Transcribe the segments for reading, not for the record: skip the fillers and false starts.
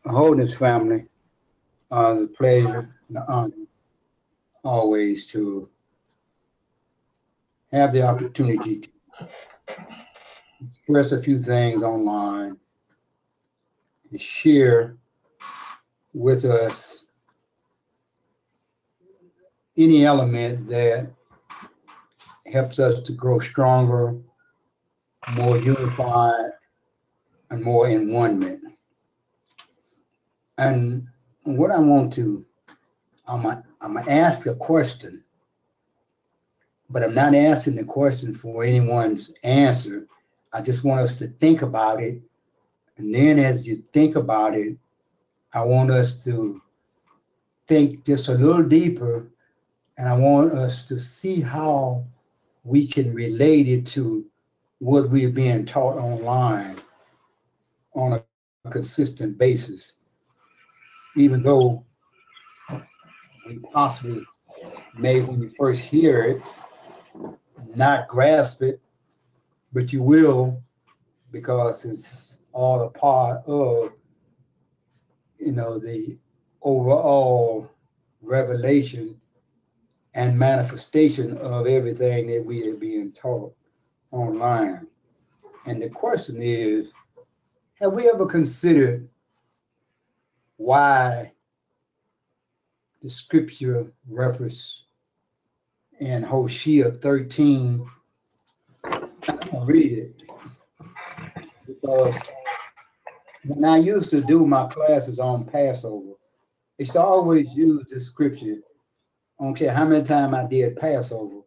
Holdings family, the pleasure and the honor always to have the opportunity to express a few things online and share with us any element that helps us to grow stronger, more unified, and more in one. And what I want to, I'm gonna ask a question, but I'm not asking the question for anyone's answer. I just want us to think about it. And then as you think about it, I want us to think just a little deeper, and I want us to see how we can relate it to what we're being taught online on a consistent basis, even though we possibly may, when you first hear it, not grasp it, but you will because it's all a part of, the overall revelation and manifestation of everything that we are being taught online. And the question is, have we ever considered why the scripture reference in Hosea 13? I'm gonna read it because when I used to do my classes on Passover, I used to always use this scripture. I don't care how many times I did Passover,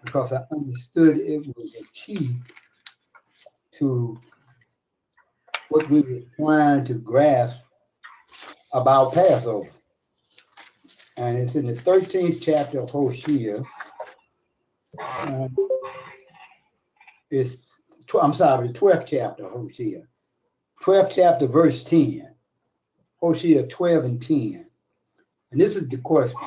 because I understood it was a key to what we were trying to grasp about Passover. And it's in the 13th chapter of Hosea. And I'm sorry, the 12th chapter of Hosea. 12th chapter, verse 10. Hosea 12 and 10. And this is the question.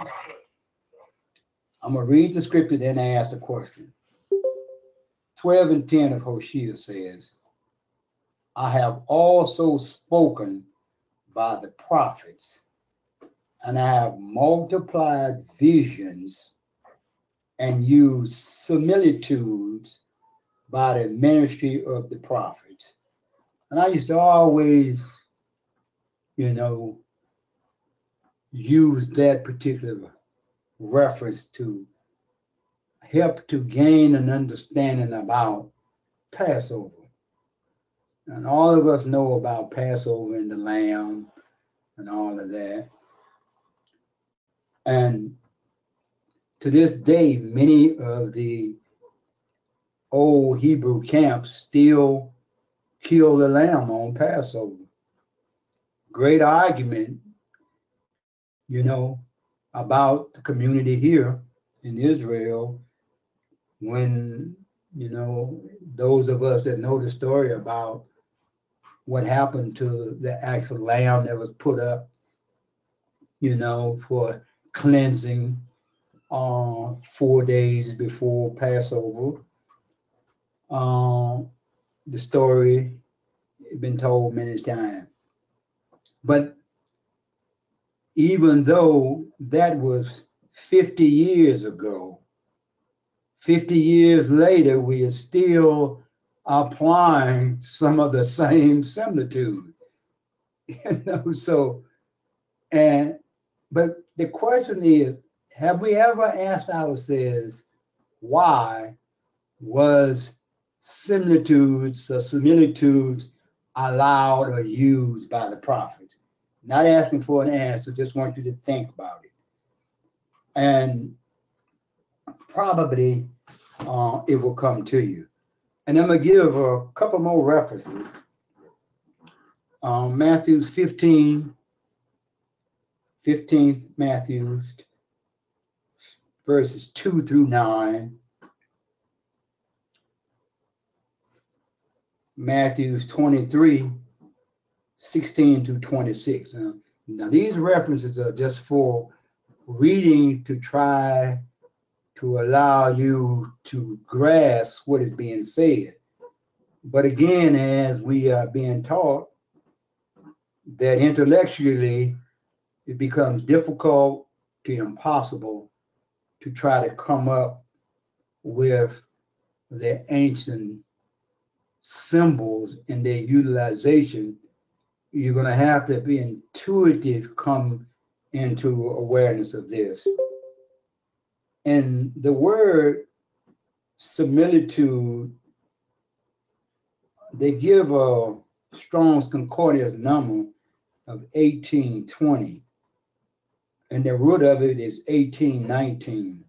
I'm going to read the scripture, then ask the question. 12 and 10 of Hosea says, I have also spoken by the prophets, and I have multiplied visions and used similitudes by the ministry of the prophets. And I used to always, use that particular reference to help to gain an understanding about Passover. And all of us know about Passover and the lamb and all of that. And to this day, many of the old Hebrew camps still kill the lamb on Passover. Great argument, about the community here in Israel when, those of us that know the story about what happened to the actual lamb that was put up, for cleansing 4 days before Passover. The story has been told many times. But even though that was 50 years ago, 50 years later, we are still applying some of the same similitude. So, but the question is, have we ever asked ourselves why was similitudes or similitudes allowed or used by the prophet? Not asking for an answer, just want you to think about it. And probably it will come to you. And I'm going to give a couple more references. Matthew's 15th Matthew's, verses 2 through 9. Matthew's 23, 16 to 26. Now, these references are just for reading to try to allow you to grasp what is being said. But again, as we are being taught, that intellectually it becomes difficult to impossible to try to come up with the ancient symbols and their utilization. You're going to have to be intuitive, come into awareness of this. And the word similitude, they give a Strong's Concordance number of 1820, and the root of it is 1819.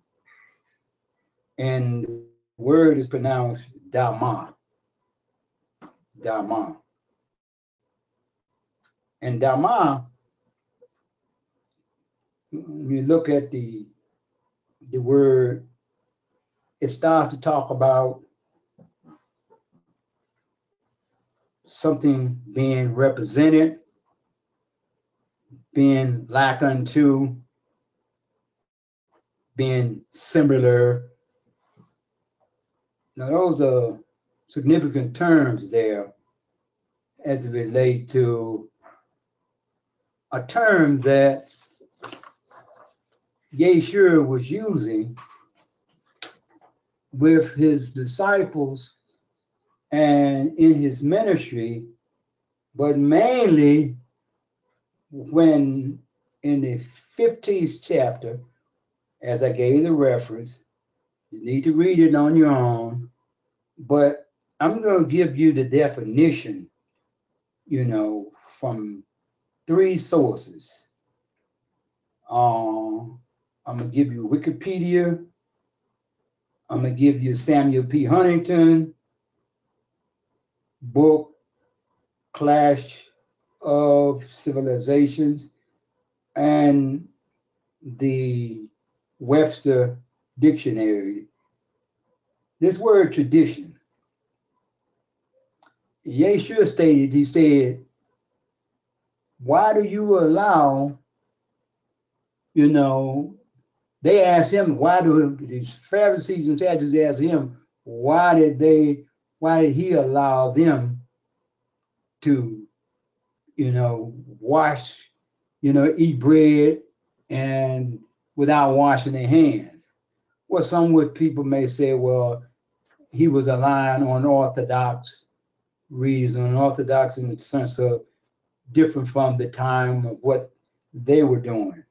And the word is pronounced Dhamma. Dhamma. And Dhamma, when you look at the word, it starts to talk about something being represented, being like unto, being similar. Now, those are significant terms there as it relates to a term that Yeshua was using with his disciples and in his ministry, but mainly when in the 15th chapter, as I gave the reference, you need to read it on your own, but I'm going to give you the definition, from 3 sources. I'm going to give you Wikipedia. I'm going to give you Samuel P. Huntington book, Clash of Civilizations, and the Webster Dictionary. This word tradition, Yeshua stated, he said, why do you allow, they asked him, why do these Pharisees and Sadducees asked him, why did he allow them to, wash, eat bread and without washing their hands? Well, some people may say, well, he was relying on orthodox reason, orthodox in the sense of different from the time of what they were doing.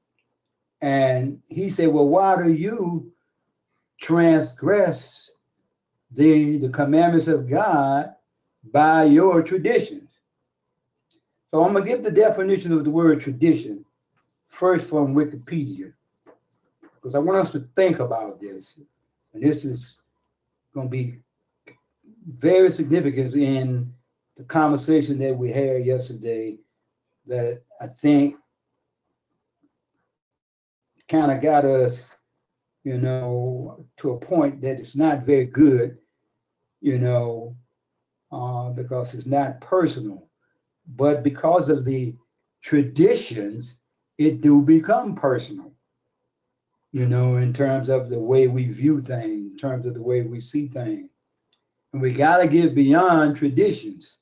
And he said, well, why do you transgress the commandments of God by your traditions? So I'm going to give the definition of the word tradition first from Wikipedia, because I want us to think about this. And this is going to be very significant in the conversation that we had yesterday, that I think kind of got us, to a point that it's not very good, because it's not personal. But because of the traditions, it do become personal, in terms of the way we view things, in terms of the way we see things. And we got to get beyond traditions.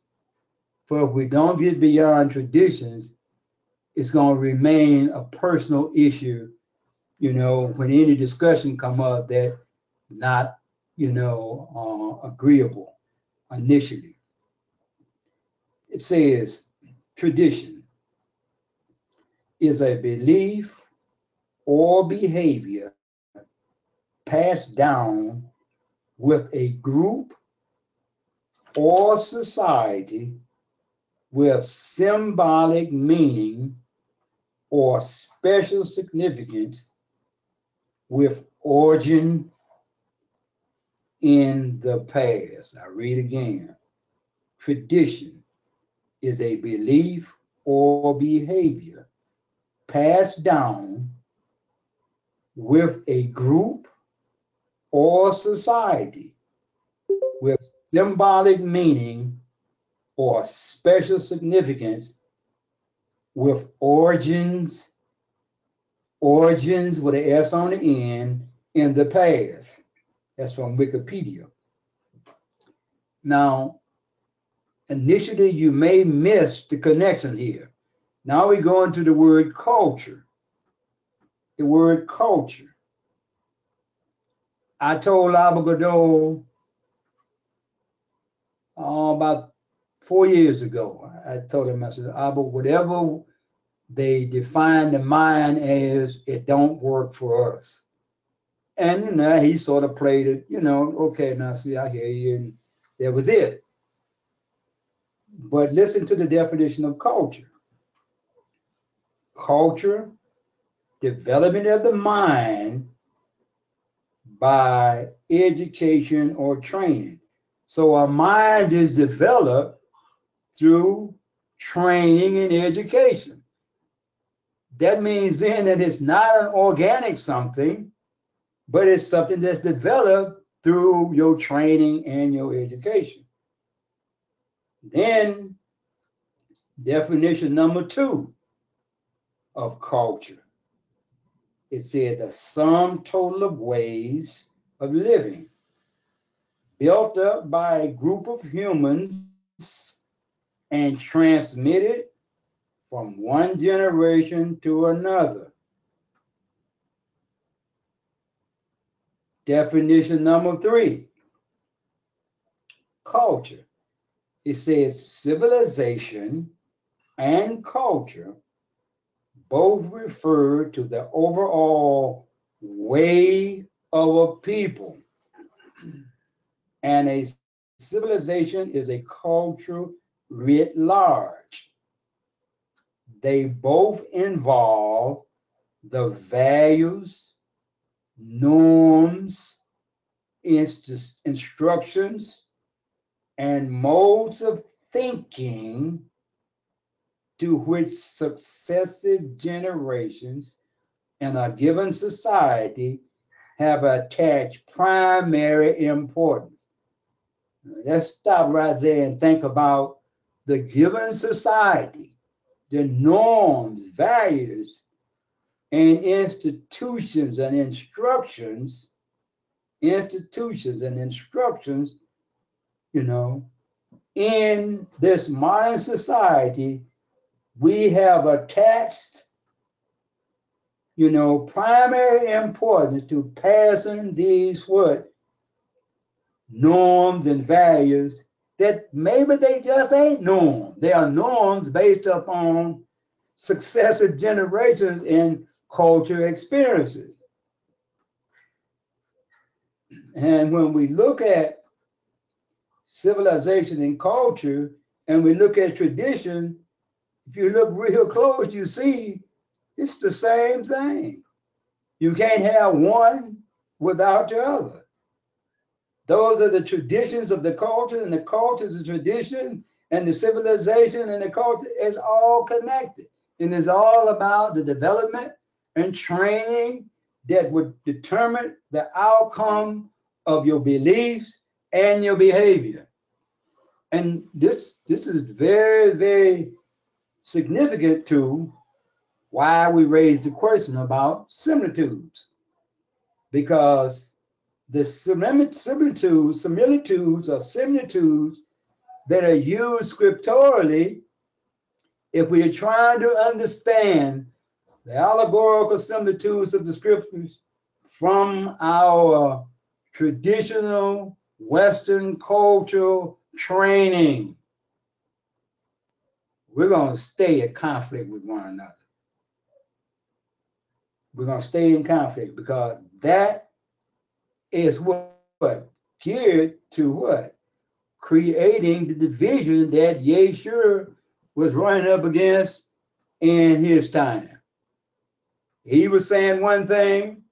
For if we don't get beyond traditions, it's going to remain a personal issue, when any discussion come up that not, agreeable initially. It says tradition is a belief or behavior passed down with a group or society with symbolic meaning or special significance with origin in the past. I read again. Tradition is a belief or behavior passed down with a group or society with symbolic meaning or special significance with origins with an S on the end in the past. That's from Wikipedia. Now, initially you may miss the connection here. Now we go into the word culture. The word culture. I told Abu about 4 years ago. I told him, I said, Abu, whatever they define the mind as, it don't work for us. And he sort of played it, okay, now see, I hear you, and that was it. But listen to the definition of culture. Culture, development of the mind by education or training. So our mind is developed through training and education. That means then that it's not an organic something, but it's something that's developed through your training and your education. Then definition number 2 of culture. It said the sum total of ways of living built up by a group of humans and transmitted from one generation to another. Definition number 3, culture. It says civilization and culture both refer to the overall way of a people. And a civilization is a culture writ large. They both involve the values, norms, instructions, and modes of thinking to which successive generations in a given society have attached primary importance. Let's stop right there and think about the given society, the norms, values, and institutions and instructions, in this modern society, we have attached, primary importance to passing these norms and values that maybe they just ain't norms. They are norms based upon successive generations and culture experiences. And when we look at civilization and culture, and we look at tradition, if you look real close, you see it's the same thing. You can't have one without the other. Those are the traditions of the culture, and the culture is the tradition, and the civilization and the culture is all connected. And it's all about the development and training that would determine the outcome of your beliefs and your behavior. And this is very, very significant to why we raised the question about similitudes. Because the similitudes that are used scripturally, if we are trying to understand the allegorical similitudes of the scriptures from our traditional Western cultural training, we're going to stay in conflict with one another. We're going to stay in conflict because that is what geared to what? Creating the division that Yeshua was running up against in his time. He was saying one thing,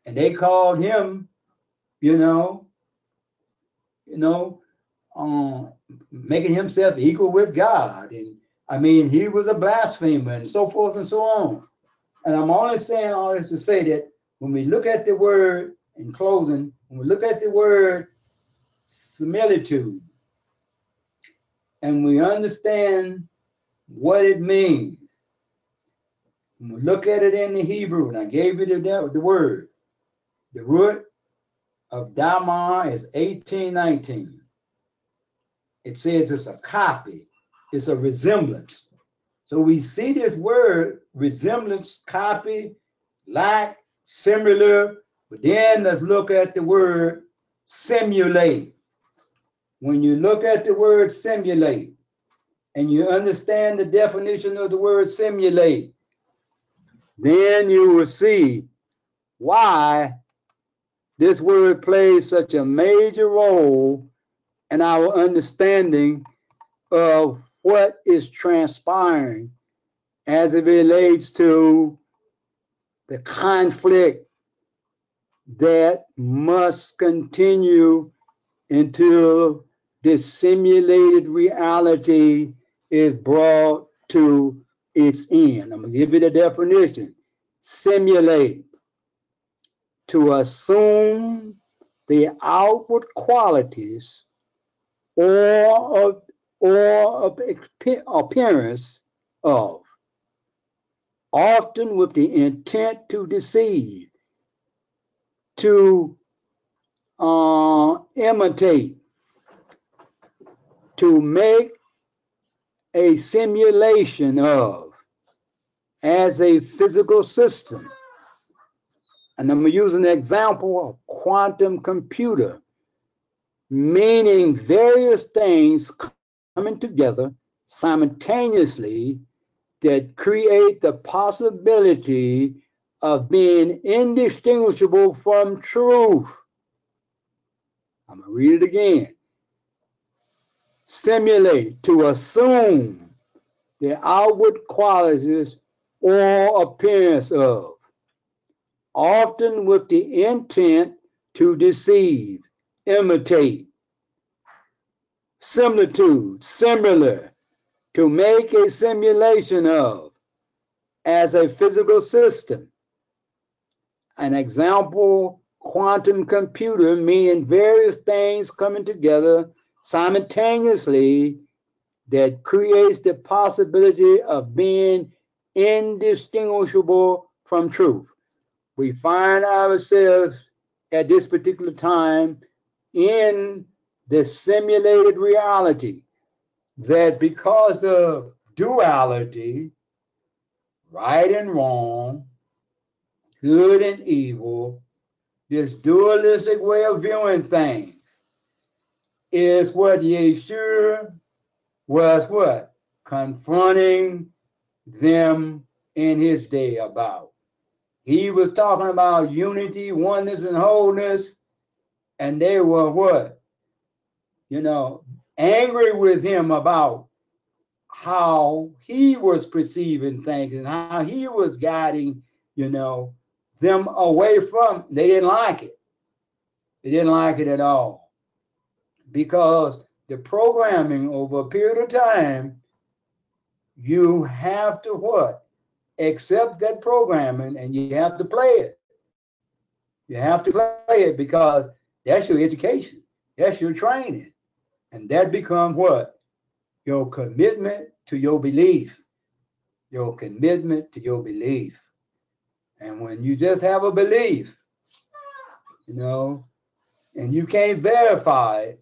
and they called him, making himself equal with God. And he was a blasphemer and so forth and so on. And I'm only saying all this to say that when we look at the word, in closing, when we look at the word similitude, and we understand what it means, when we look at it in the Hebrew, and I gave you the word, the root of Damar is 1819. It says it's a copy, it's a resemblance. So we see this word resemblance, copy, like, similar, but then let's look at the word simulate. When you look at the word simulate and you understand the definition of the word simulate, then you will see why this word plays such a major role in our understanding of what is transpiring as it relates to the conflict that must continue until this simulated reality is brought to its end. I'm going to give you the definition. Simulate, to assume the outward qualities or appearance of, often with the intent to deceive, to imitate, to make a simulation of, as a physical system. And I'm using an example of quantum computer, meaning various things coming together simultaneously that create the possibility of being indistinguishable from truth. I'm going to read it again. Simulate, to assume the outward qualities or appearance of, often with the intent to deceive, imitate. Similitude, similar, to make a simulation of, as a physical system. An example, quantum computer, meaning various things coming together simultaneously that creates the possibility of being indistinguishable from truth. We find ourselves at this particular time in the simulated reality that because of duality, right and wrong, good and evil, this dualistic way of viewing things is what Yeshua was what? Confronting them in his day about. He was talking about unity, oneness, and wholeness, and they were what? Angry with him about how he was perceiving things and how he was guiding, them away from. They didn't like it. They didn't like it at all. Because the programming over a period of time, you have to what? Accept that programming and you have to play it. You have to play it because that's your education. That's your training. And that becomes what? Your commitment to your belief. Your commitment to your belief. And when you just have a belief, and you can't verify it,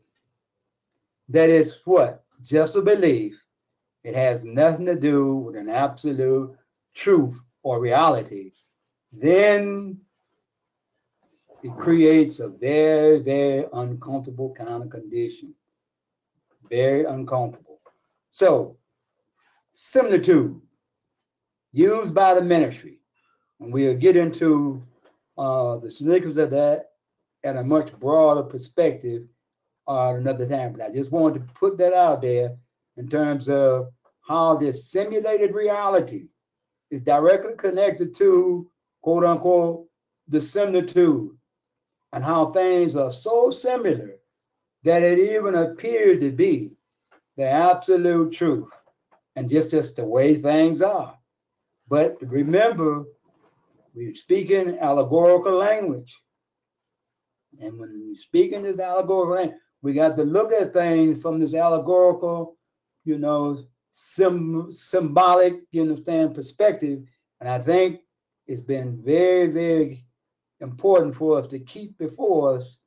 that it's what? Just a belief. It has nothing to do with an absolute truth or reality. Then it creates a very, very uncomfortable kind of condition. Very uncomfortable. So, similitude used by the ministry. And we'll get into the significance of that at a much broader perspective another time. But I just wanted to put that out there in terms of how this simulated reality is directly connected to, quote unquote, the similitude, and how things are so similar that it even appears to be the absolute truth and just the way things are. But remember, we're speaking allegorical language. And when we speak in this allegorical language, we got to look at things from this allegorical, symbolic, perspective. And I think it's been very, very important for us to keep before us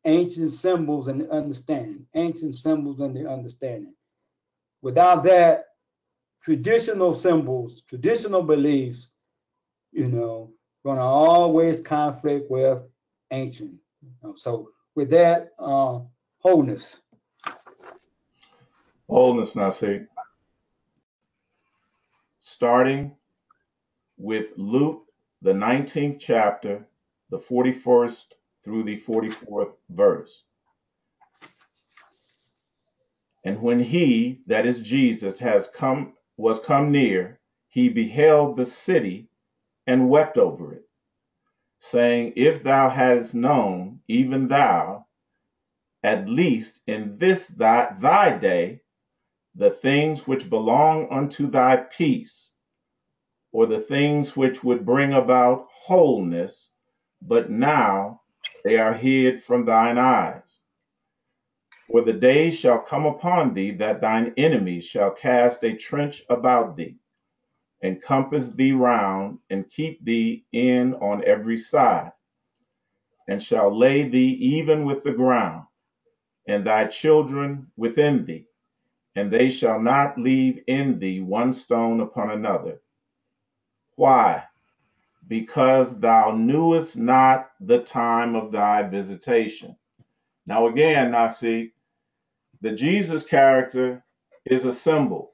ancient symbols and understanding. Ancient symbols and the understanding. Without that, traditional symbols, traditional beliefs, gonna always conflict with ancient. So with that, wholeness. Wholeness, now see, starting with Luke, the 19th chapter, the 41st through the 44th verse. And when he, that is Jesus, was come near, he beheld the city and wept over it, saying, If thou hadst known, even thou, at least in this thy day, the things which belong unto thy peace, or the things which would bring about wholeness, but now they are hid from thine eyes. For the day shall come upon thee that thine enemies shall cast a trench about thee, and compass thee round, and keep thee in on every side, and shall lay thee even with the ground, and thy children within thee, and they shall not leave in thee one stone upon another. Why? Because thou knewest not the time of thy visitation. Now again, now see, the Jesus character is a symbol.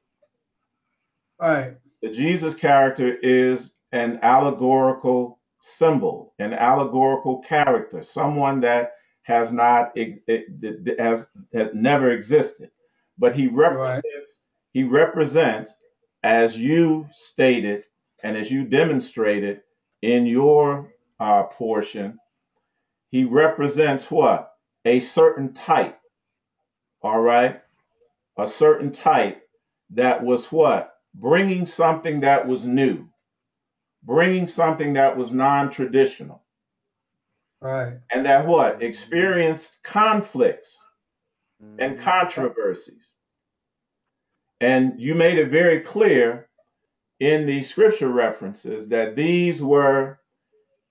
Right. The Jesus character is an allegorical symbol, an allegorical character, someone that has not has never existed, but Right. he represents, as you stated and as you demonstrated in your portion, he represents what? A certain type, all right? A certain type that was what? Bringing something that was new, bringing something that was non-traditional, Right. and that what? Experienced conflicts and controversies. And you made it very clear in the scripture references that these were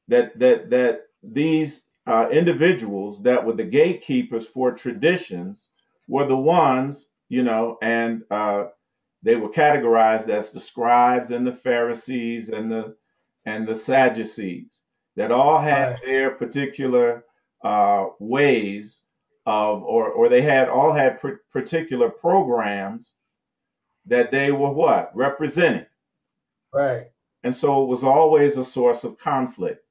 that these individuals that were the gatekeepers for traditions were the ones, and they were categorized as the scribes and the Pharisees and the Sadducees that all had Right. their particular ways of, or they all had particular programs that they were what? Representing. Right. And so it was always a source of conflict.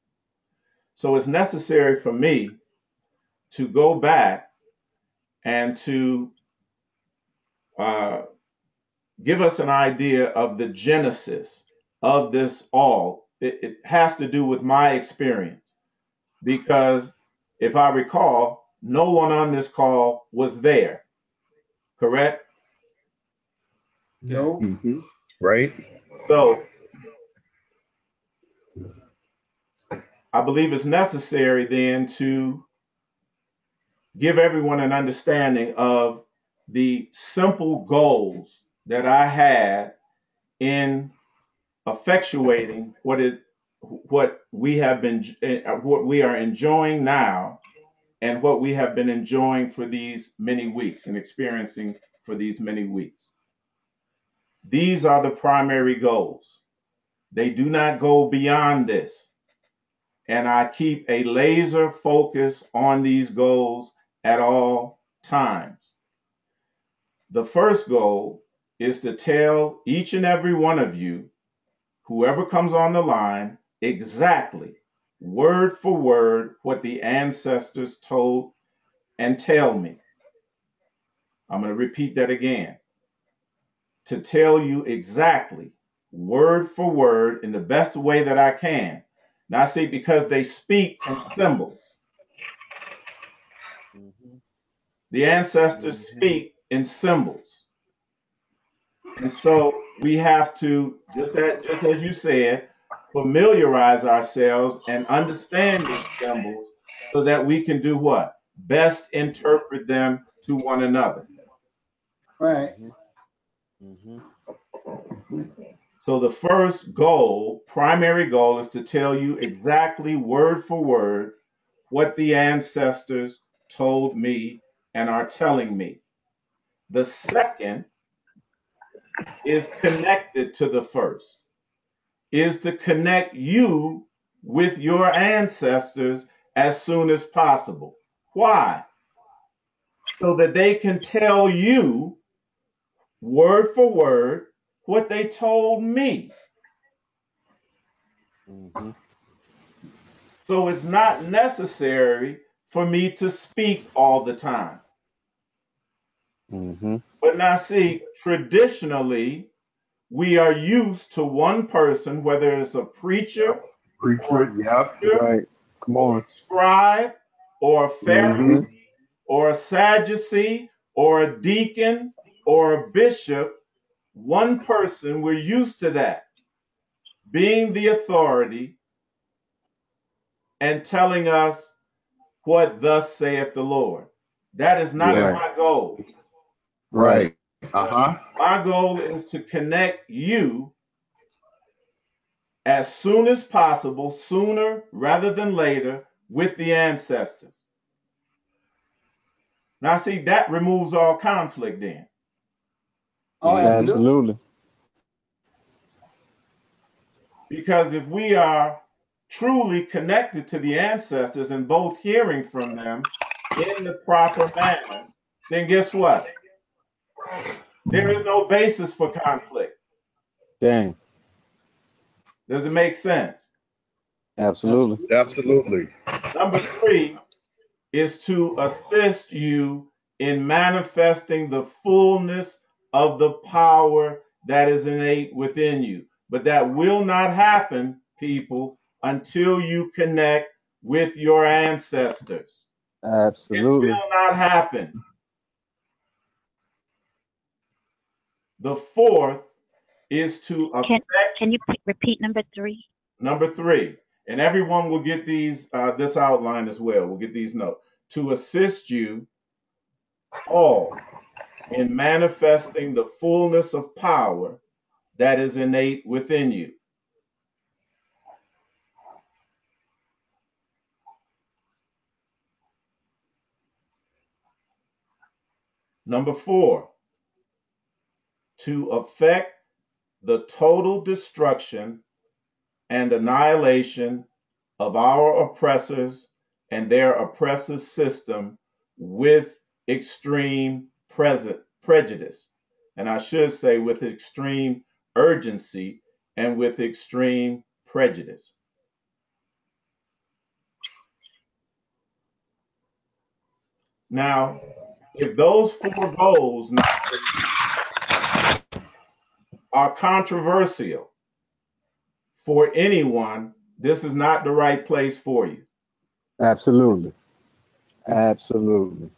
So it's necessary for me to go back and to uh, give us an idea of the genesis of this all. It has to do with my experience because if I recall, no one on this call was there, correct? No. Mm-hmm. Right. So I believe it's necessary then to give everyone an understanding of the simple goals that I had in effectuating what we have been what we are enjoying now and what we have been enjoying for these many weeks and experiencing for these many weeks. These are the primary goals. They do not go beyond this. And I keep a laser focus on these goals at all times. The first goal is to tell each and every one of you, whoever comes on the line, exactly, word for word, what the ancestors told and tell me. I'm going to repeat that again. To tell you exactly, word for word, in the best way that I can. Now, see, because they speak in symbols. The ancestors speak in symbols. And so we have to, just as you said, familiarize ourselves and understand these symbols so that we can do what? Best interpret them to one another. Right. So the first goal, primary goal, is to tell you exactly word for word what the ancestors told me and are telling me. The second is connected to the first, is to connect you with your ancestors as soon as possible. Why? So that they can tell you word for word what they told me. Mm-hmm. So it's not necessary for me to speak all the time. Mm-hmm. But now, see, traditionally, we are used to one person, whether it's a preacher or a Preacher, yep. teacher Right. Come or a on. scribe or a Mm-hmm. Pharisee or a Sadducee or a deacon or a bishop. One person, we're used to that being the authority and telling us what thus saith the Lord. That is not Yeah. Right. my goal. Right. Right. Uh-huh. My goal is to connect you as soon as possible, sooner rather than later, with the ancestors. Now, see, that removes all conflict then. Oh, Mm-hmm. absolutely. Absolutely. Because if we are truly connected to the ancestors and both hearing from them in the proper manner, then guess what? There is no basis for conflict. Dang. Does it make sense? Absolutely. Absolutely. Number three is to assist you in manifesting the fullness of the power that is innate within you. But that will not happen, people, until you connect with your ancestors. It Absolutely. will not happen. The fourth is to Can affect can you repeat number 3? number three, and everyone will get these this outline as well. We'll get these notes to assist you all in manifesting the fullness of power that is innate within you. Number four, to effect the total destruction and annihilation of our oppressors and their oppressive system with extreme prejudice. And I should say with extreme urgency and with extreme prejudice. Now, if those four goals are controversial for anyone, this is not the right place for you. Absolutely. Absolutely.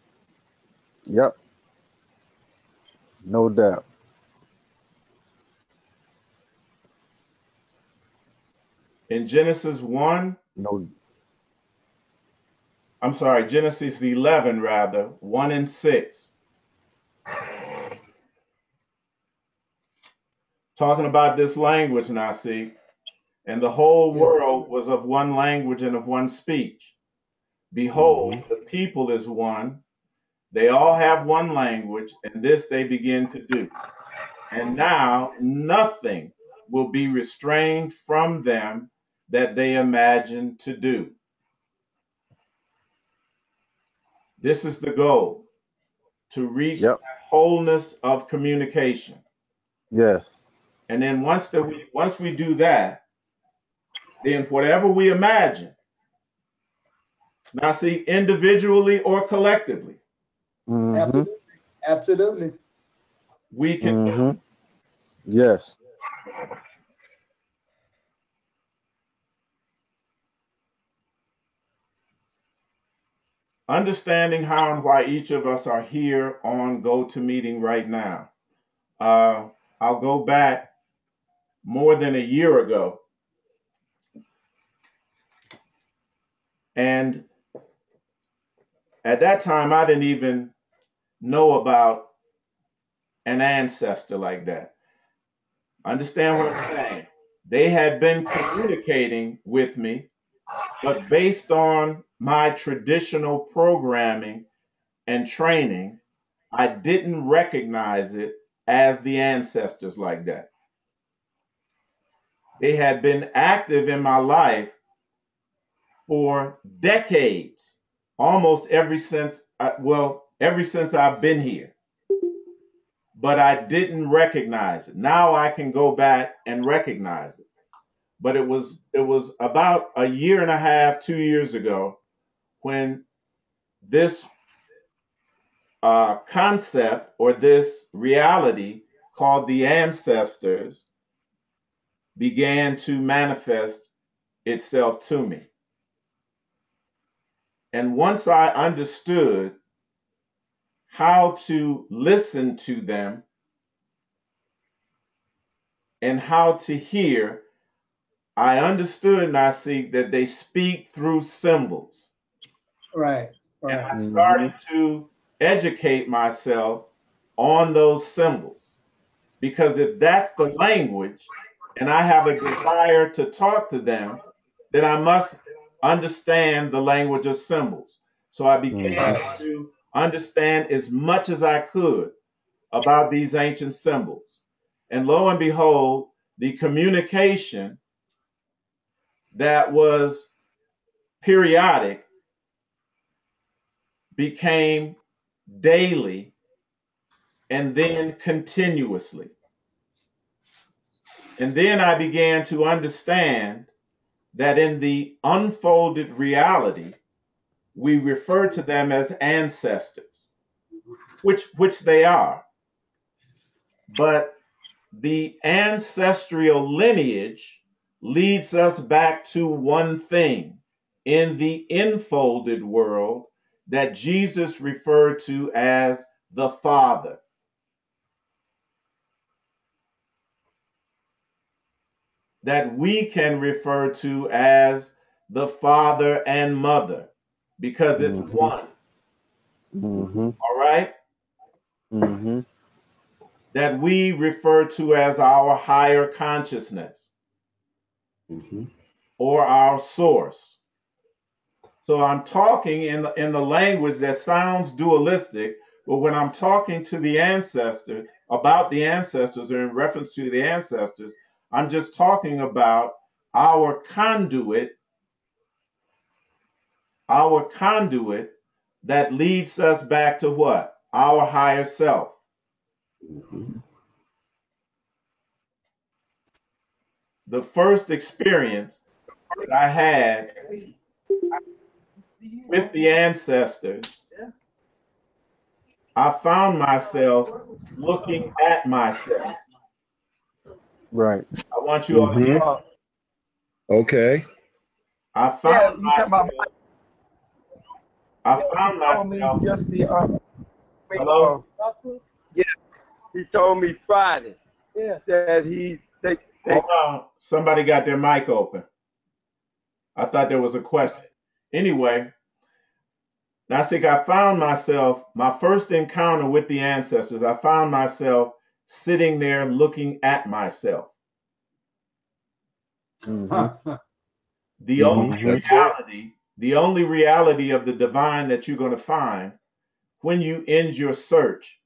Yep. No doubt. In Genesis 1, No. I'm sorry, Genesis 11, rather, 1 and 6, talking about this language now, see, and the whole Yeah. world was of one language and of one speech. Behold, Mm-hmm. the people is one, they all have one language, and this they begin to do. And now nothing will be restrained from them that they imagine to do. This is the goal, to reach Yep. that wholeness of communication. Yes. And then once we do that, then whatever we imagine, now see, individually or collectively, Mm-hmm. Absolutely. Absolutely. we can do. Mm-hmm. Yes. Understanding how and why each of us are here on GoToMeeting right now. I'll go back more than a year ago, and at that time I didn't even know about an ancestor like that. Understand what I'm saying? They had been communicating with me, but based on my traditional programming and training, I didn't recognize it as the ancestors like that. They had been active in my life for decades, almost ever since I've been here. But I didn't recognize it. Now I can go back and recognize it. But it was about a year and a half, 2 years ago, when this concept or this reality called the ancestors began to manifest itself to me. And once I understood how to listen to them and how to hear, I understood, Nasik, that they speak through symbols. Right, And right. I started to educate myself on those symbols. Because if that's the language and I have a desire to talk to them, then I must understand the language of symbols. So I began to understand as much as I could about these ancient symbols. And lo and behold, the communication that was periodic became daily and then continuously. And then I began to understand that in the unfolded reality, we refer to them as ancestors, which they are. But the ancestral lineage leads us back to one thing in the enfolded world that Jesus referred to as the Father. That we can refer to as the Father and Mother, because it's one. All right? That we refer to as our higher consciousness or our source. So I'm talking in the language that sounds dualistic, but when I'm talking to the ancestor about the ancestors or in reference to the ancestors, I'm just talking about our conduit that leads us back to what? Our higher self. The first experience that I had with the ancestors, I found myself looking at myself. Right. I want you all to hear. Okay. I found myself. Just the Hello? yeah, he told me Friday that he take Hold on. Somebody got their mic open. I thought there was a question. Anyway, Nasik, I found myself, my first encounter with the ancestors, I found myself sitting there looking at myself. The only reality of the divine that you're going to find when you end your search,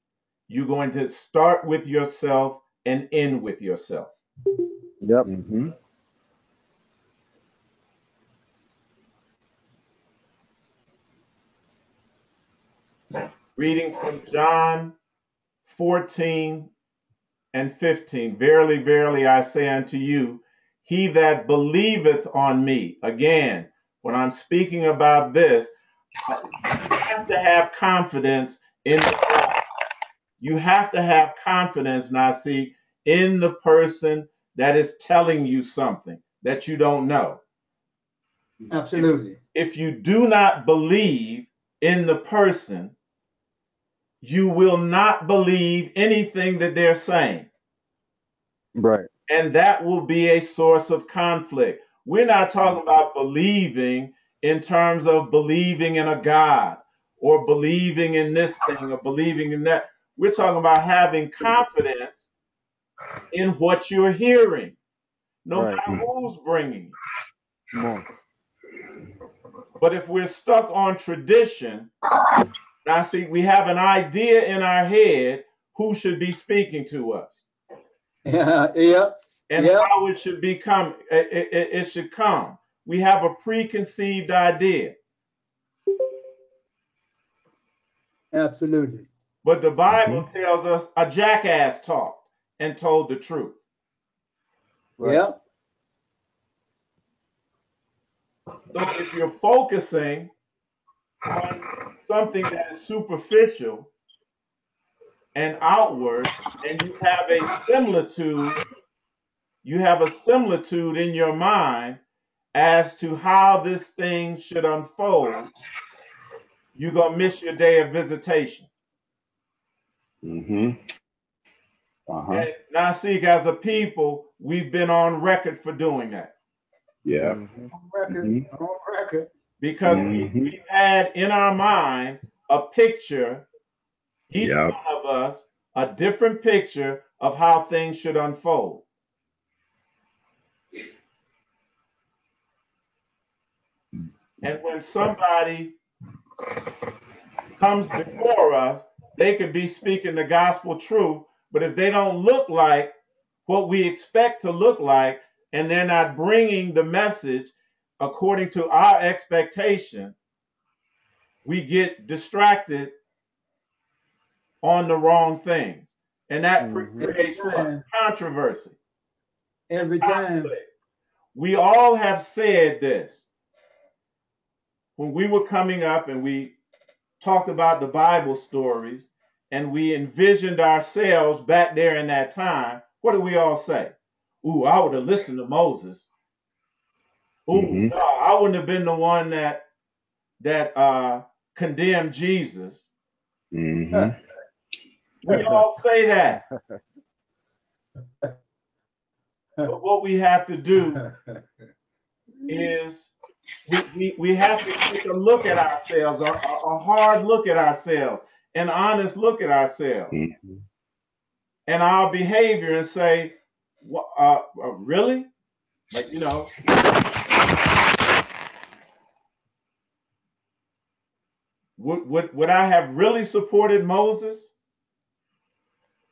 you're going to start with yourself and end with yourself. Yep. Reading from John 14 and 15. Verily, verily, I say unto you, he that believeth on me. Again, when I'm speaking about this, you have to have confidence in the God. You have to have confidence, Nasi, in the person that is telling you something that you don't know. Absolutely. If you do not believe in the person, you will not believe anything that they're saying. Right. And that will be a source of conflict. We're not talking about believing in terms of believing in a God or believing in this thing or believing in that. We're talking about having confidence in what you're hearing, no matter who's bringing it. Come on. But if we're stuck on tradition, now see, we have an idea in our head who should be speaking to us Yeah, yep, and yep, how it should become. It should come. We have a preconceived idea, absolutely. but the Bible tells us a jackass talked and told the truth. Right. Yep, So if you're focusing on something that is superficial and outward, and you have a similitude in your mind as to how this thing should unfold, you're gonna miss your day of visitation. Mm-hmm. Uh-huh. And now, see, as a people, we've been on record for doing that Yeah. Mhm. on record, Mm-hmm. on record. because Mm-hmm. we've had in our mind a picture, each Yep. one of us, a different picture of how things should unfold. And when somebody comes before us, they could be speaking the gospel truth, but if they don't look like what we expect to look like, and they're not bringing the message according to our expectation, we get distracted on the wrong things. And that Mhm. Every creates what? time, Controversy. every time. We all have said this. When we were coming up and we talked about the Bible stories and we envisioned ourselves back there in that time, what did we all say? Ooh, I would have listened to Moses. Ooh, Mm-hmm. no, I wouldn't have been the one that condemned Jesus. Mm-hmm. We all say that. But what we have to do is we have to take a look at ourselves, a hard look at ourselves, an honest look at ourselves Mm-hmm. and our behavior and say, really? Like, would I have really supported Moses?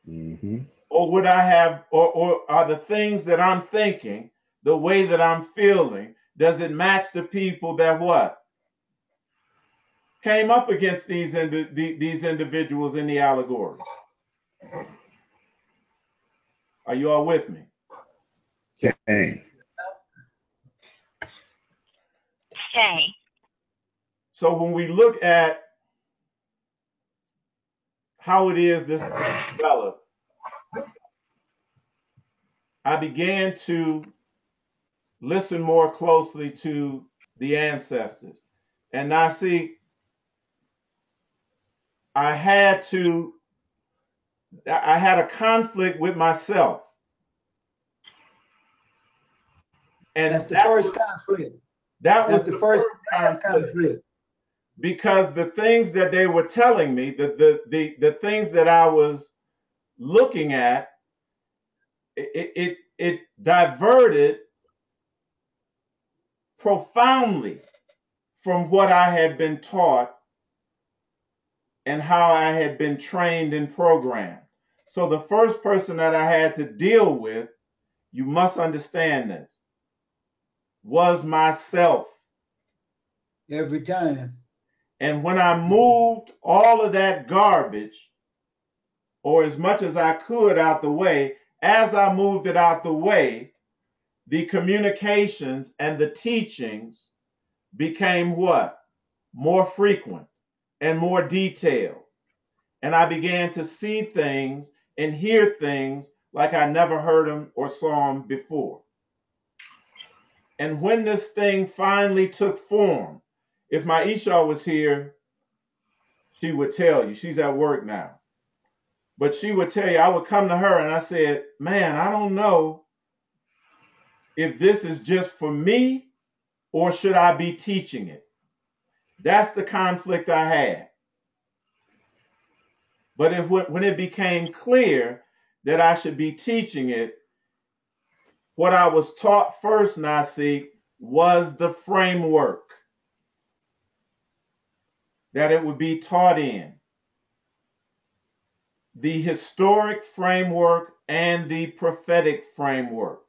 Mm-hmm. Or would I have, or are the things that I'm thinking, the way that I'm feeling, does it match the people that what? Came up against these individuals in the allegory? Are you all with me? Okay. Stay. So when we look at how it is this developed, I began to listen more closely to the ancestors. And now see, I had a conflict with myself. And That's the first conflict. that was That's the first conflict. conflict. Because the things that they were telling me, the things that I was looking at, it diverted profoundly from what I had been taught and how I had been trained and programmed. So the first person that I had to deal with, you must understand this, was myself. Every time. And when I moved all of that garbage, or as much as I could out the way, as I moved it out the way, the communications and the teachings became what? More frequent and more detailed. And I began to see things and hear things like I never heard them or saw them before. And when this thing finally took form, if my Isha was here, she would tell you. She's at work now. But she would tell you, I would come to her and I said, man, I don't know if this is just for me or should I be teaching it? That's the conflict I had. But when it became clear that I should be teaching it, what I was taught first, Nasi, was the framework that it would be taught in. the historic framework and the prophetic framework,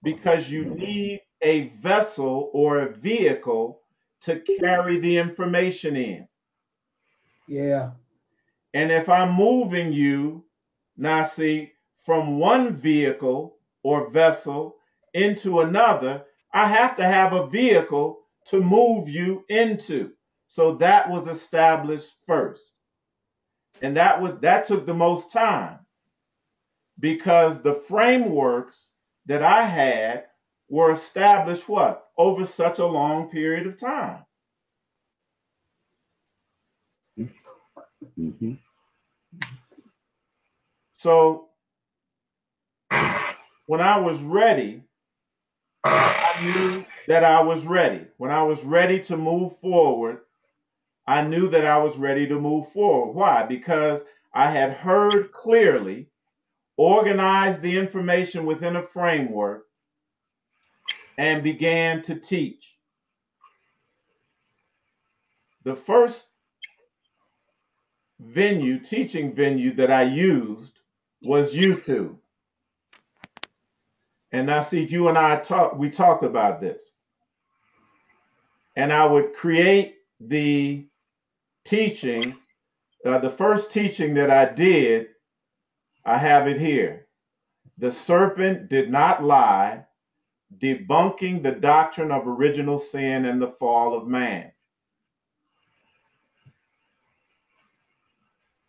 because you need a vessel or a vehicle to carry the information in. Yeah. And if I'm moving you, now see, from one vehicle or vessel into another, I have to have a vehicle to move you into. So that was established first. And that took the most time, because the frameworks that I had were established what? Over such a long period of time. Mm-hmm. So when I was ready, I knew that I was ready. When I was ready to move forward, I knew that I was ready to move forward. Why? Because I had heard clearly, organized the information within a framework, and began to teach. The first teaching venue that I used was YouTube. And now see, you and I we talked about this. And I would create the teaching. The first teaching that I did, I have it here. The serpent did not lie, debunking the doctrine of original sin and the fall of man.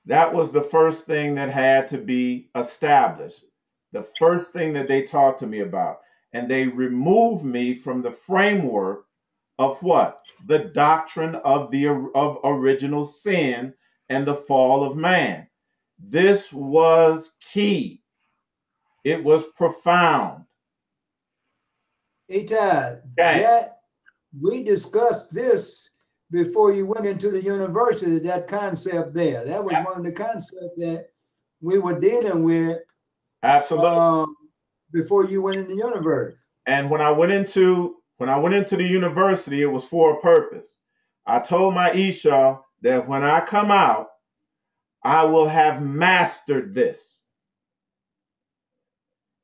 That was the first thing that had to be established. The first thing that they talked to me about. And they removed me from the framework of what? The doctrine of original sin and the fall of man. This was key. It was profound. Eitai, Okay. that we discussed this before you went into the university, that concept there. That was one of the concepts that we were dealing with Absolutely. Before you went in the university. And when I went into the university, it was for a purpose. I told my Isha that when I come out, I will have mastered this.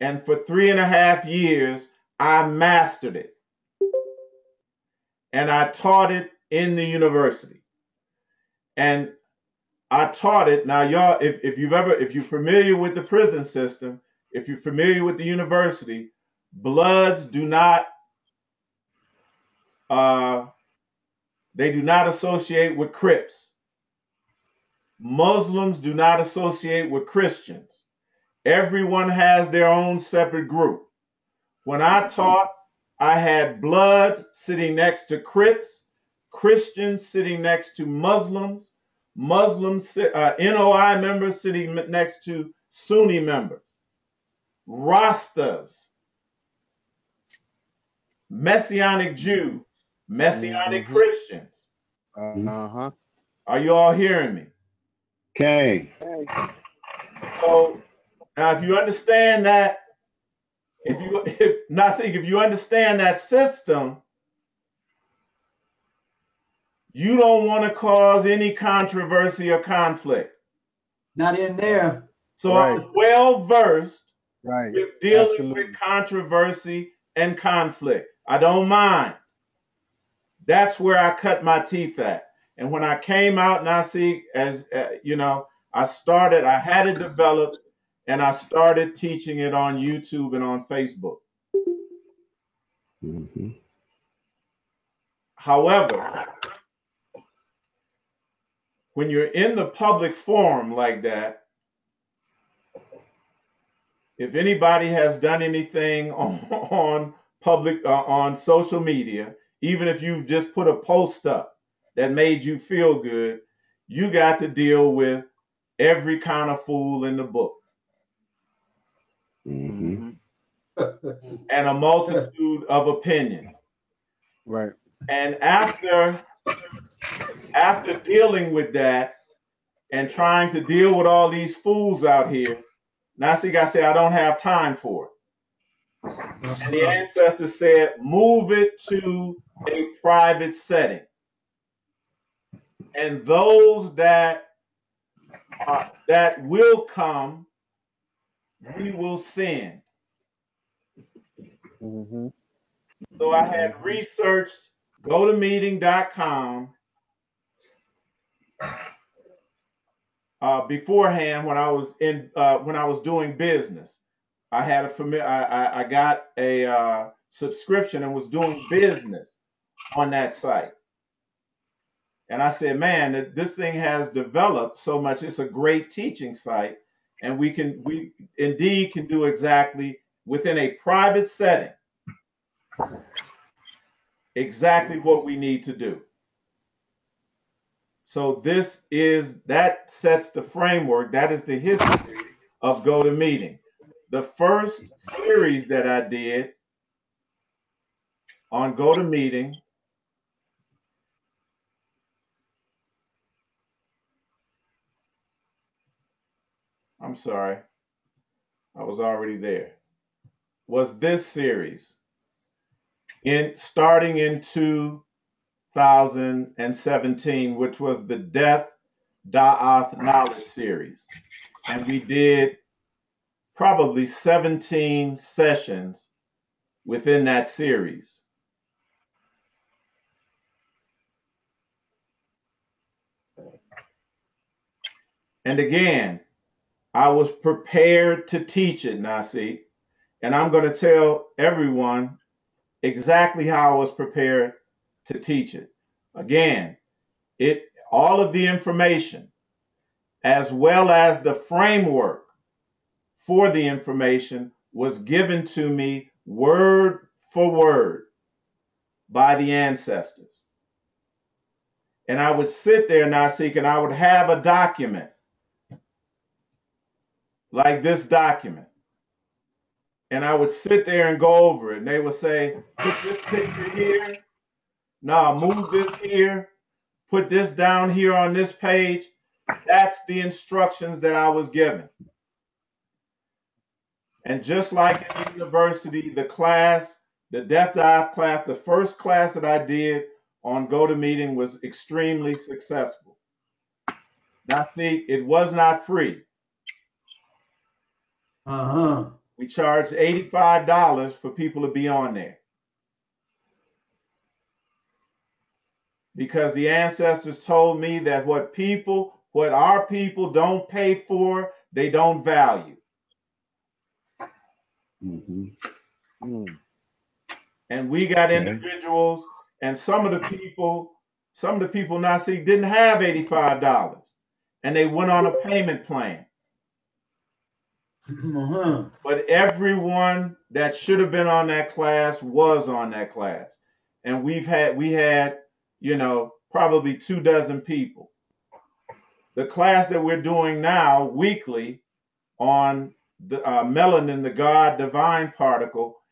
And for 3.5 years, I mastered it. And I taught it in the university. And I taught it. Now, y'all, if you're familiar with the prison system, if you're familiar with the university, Bloods do not they do not associate with Crips. Muslims do not associate with Christians. Everyone has their own separate group. When I taught, I had Bloods sitting next to Crips, Christians sitting next to Muslims, NOI members sitting next to Sunni members, Rastas, Messianic Jews, Messianic Christians. Uh-huh. Are you all hearing me? Okay. So now, if you understand that, if you understand that system, you don't want to cause any controversy or conflict. Not in there. So Right. I'm well versed Right. with dealing Absolutely. with controversy and conflict. I don't mind. That's where I cut my teeth at. And when I came out, now see, as I had it developed, and I started teaching it on YouTube and on Facebook. Mm-hmm. However, when you're in the public forum like that, if anybody has done anything on public on social media, even if you just put a post up that made you feel good, you got to deal with every kind of fool in the book. Mm-hmm. And a multitude of opinions. Right. And after dealing with that and trying to deal with all these fools out here, now see, I say I don't have time for it. And the ancestors said, move it to a private setting. And those that that will come, we will send. Mm-hmm. So I had researched GoToMeeting.com beforehand when I was doing business. I had I got a subscription and was doing business on that site. And I said, man, this thing has developed so much. It's a great teaching site, and we indeed can do exactly within a private setting exactly what we need to do. So that sets the framework. That is the history of GoToMeeting. The first series that I did on GoToMeeting, I'm sorry, I was already there, was this series starting in 2017, which was the Death Da'ath Knowledge series. And we did probably 17 sessions within that series. And again, I was prepared to teach it, Nasi, and I'm going to tell everyone exactly how I was prepared to teach it. Again, all of the information as well as the framework for the information was given to me word for word by the ancestors. And I would sit there, Nasik, and I would have a document like this document. And I would sit there and go over it. And they would say, put this picture here. No, move this here. Put this down here on this page. That's the instructions that I was given. And just like in the university, the Death Dive class, the first class that I did on GoToMeeting was extremely successful. Now, see, it was not free. We charged $85 for people to be on there. Because the ancestors told me that what our people don't pay for, they don't value. Mm-hmm. Mm. And we got individuals, and some of the people Nasi didn't have $85, and they went on a payment plan. But everyone that should have been on that class was on that class, and we had probably 24 people. The class that we're doing now weekly on the melanin, the God divine particle,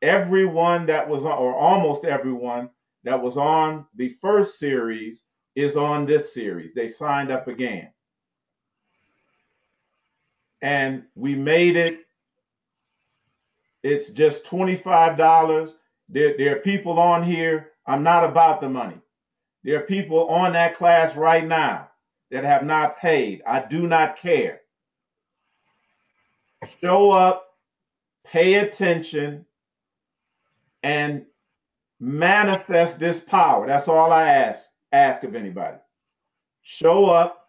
everyone that was on, or almost everyone that was on the first series is on this series. They signed up again. And we made it's just $25. There are people on here. I'm not about the money. There are people on that class right now that have not paid. I do not care. Show up, pay attention, and manifest this power. That's all I ask of anybody. Show up,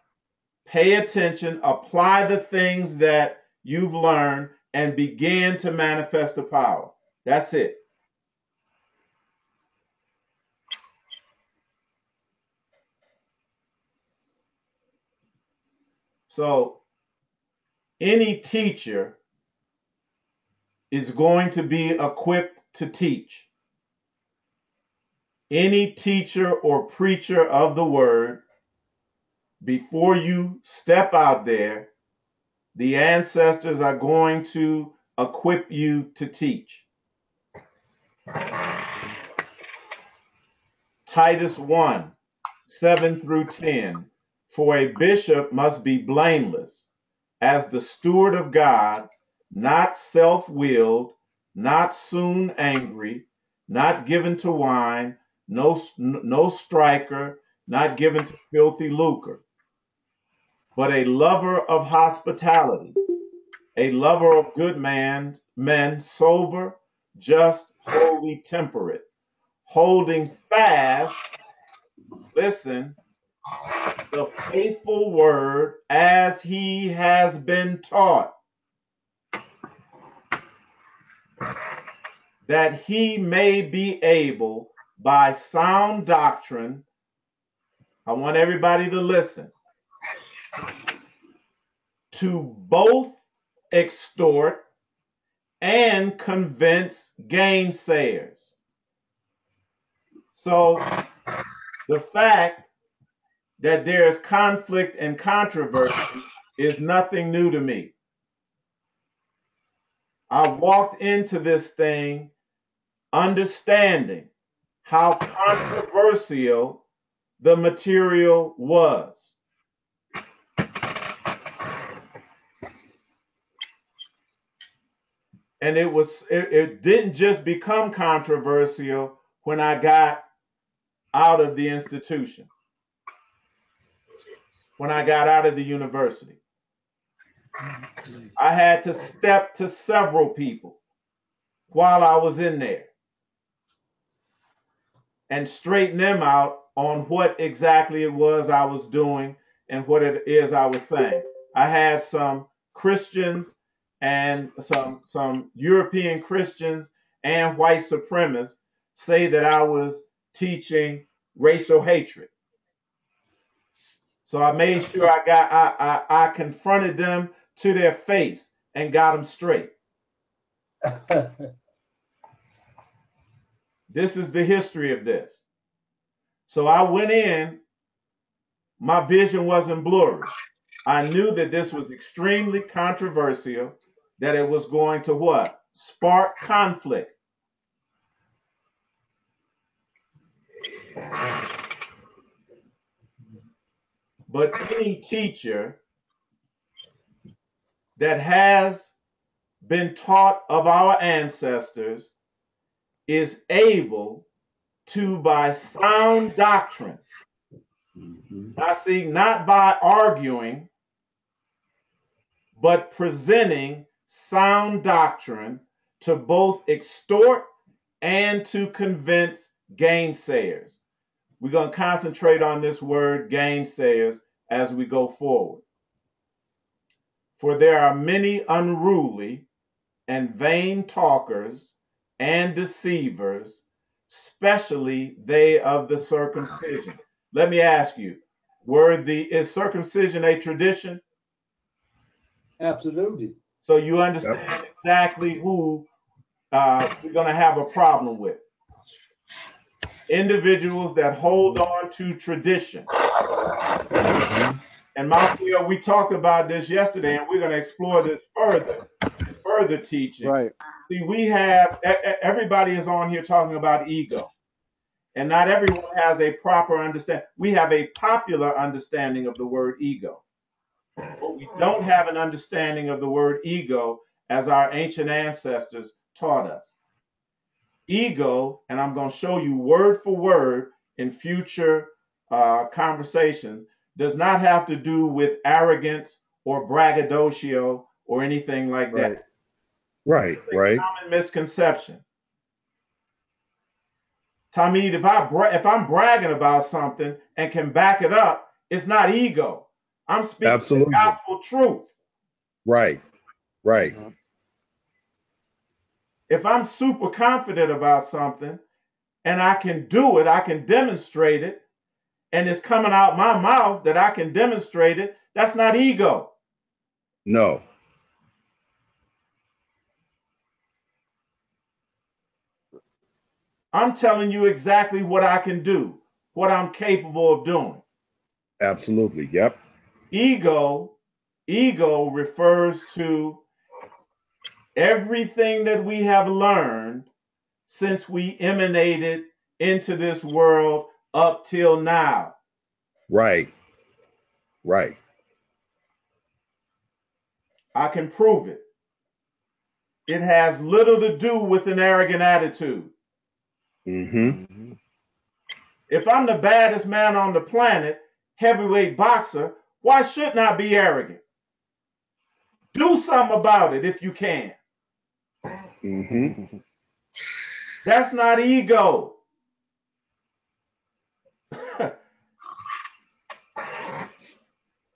pay attention, apply the things that you've learned, and begin to manifest the power. That's it. So any teacher is going to be equipped to teach. Any teacher or preacher of the word, before you step out there, the ancestors are going to equip you to teach. Titus 1, 7 through 10. For a bishop must be blameless, as the steward of God, not self-willed, not soon angry, not given to wine, no striker, not given to filthy lucre, but a lover of hospitality, a lover of good men, sober, just, holy, temperate, holding fast, listen, the faithful word as he has been taught, that he may be able by sound doctrine, I want everybody to listen, to both extort and convince gainsayers. So the fact that there is conflict and controversy is nothing new to me. I walked into this thing understanding how controversial the material was. And it didn't just become controversial when I got out of the institution, when I got out of the university. I had to step to several people while I was in there and straighten them out on what exactly it was I was doing and what it is I was saying. I had some Christians and some European Christians and white supremacists say that I was teaching racial hatred. So I made sure I confronted them to their face and got them straight. This is the history of this. So I went in, my vision wasn't blurry. I knew that this was extremely controversial, that it was going to what? Spark conflict. But any teacher that has been taught of our ancestors is able to, by sound doctrine, I see, not by arguing, but presenting sound doctrine to both extort and to convince gainsayers. We're going to concentrate on this word gainsayers as we go forward. For there are many unruly and vain talkers and deceivers, especially they of the circumcision. Let me ask you, is circumcision a tradition? Absolutely. So you understand exactly who we're going to have a problem with. Individuals that hold on to tradition. And Mafia, we talked about this yesterday, and we're going to explore this further teaching. Right. See, we have, everybody is on here talking about ego. And not everyone has a proper understanding. We have a popular understanding of the word ego. But we don't have an understanding of the word ego as our ancient ancestors taught us. Ego, and I'm going to show you word for word in future conversations, does not have to do with arrogance or braggadocio or anything like that. Right. It's a common misconception. Talmid, if I'm bragging about something and can back it up, it's not ego. I'm speaking the gospel truth. Right. If I'm super confident about something and I can do it, I can demonstrate it, and it's coming out my mouth that I can demonstrate it, that's not ego. No. I'm telling you exactly what I can do, what I'm capable of doing. Absolutely. Yep. Ego refers to everything that we have learned since we emanated into this world up till now. Right. I can prove it. It has little to do with an arrogant attitude. If I'm the baddest man on the planet, heavyweight boxer, Why shouldn't I be arrogant? Do something about it if you can. Mm-hmm. That's not ego.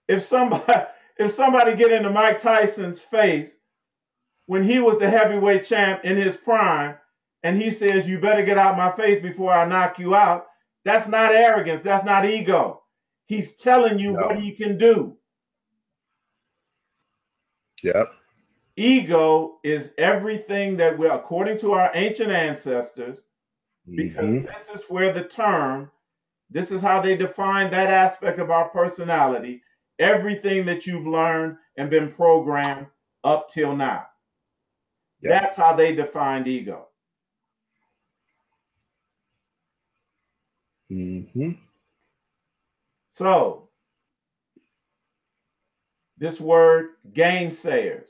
If somebody get into Mike Tyson's face when he was the heavyweight champ in his prime, and he says, you better get out my face before I knock you out, that's not arrogance. That's not ego. He's telling you what he can do. Yep. Ego is everything that we're, according to our ancient ancestors, because this is where the term, this is how they define that aspect of our personality, everything that you've learned and been programmed up till now. Yep. That's how they defined ego. Mm-hmm. So, this word gainsayers.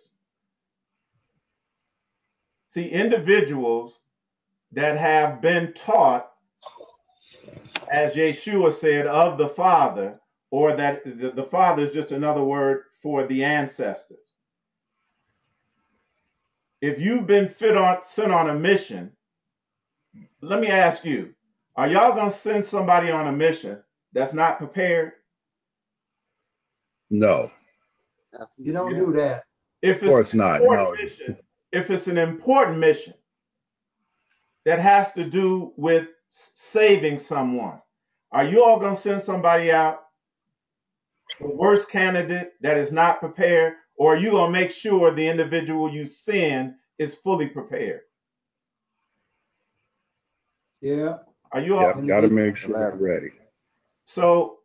See, individuals that have been taught, as Yeshua said, of the Father, or that the Father is just another word for the ancestors. If you've been sent on a mission, let me ask you, are y'all going to send somebody on a mission that's not prepared? No. You don't do that. If Of course not. No. If it's an important mission that has to do with saving someone, are you all going to send somebody out, the worst candidate that is not prepared, or are you going to make sure the individual you send is fully prepared? Yeah. Are you all? Got to make sure they're ready. So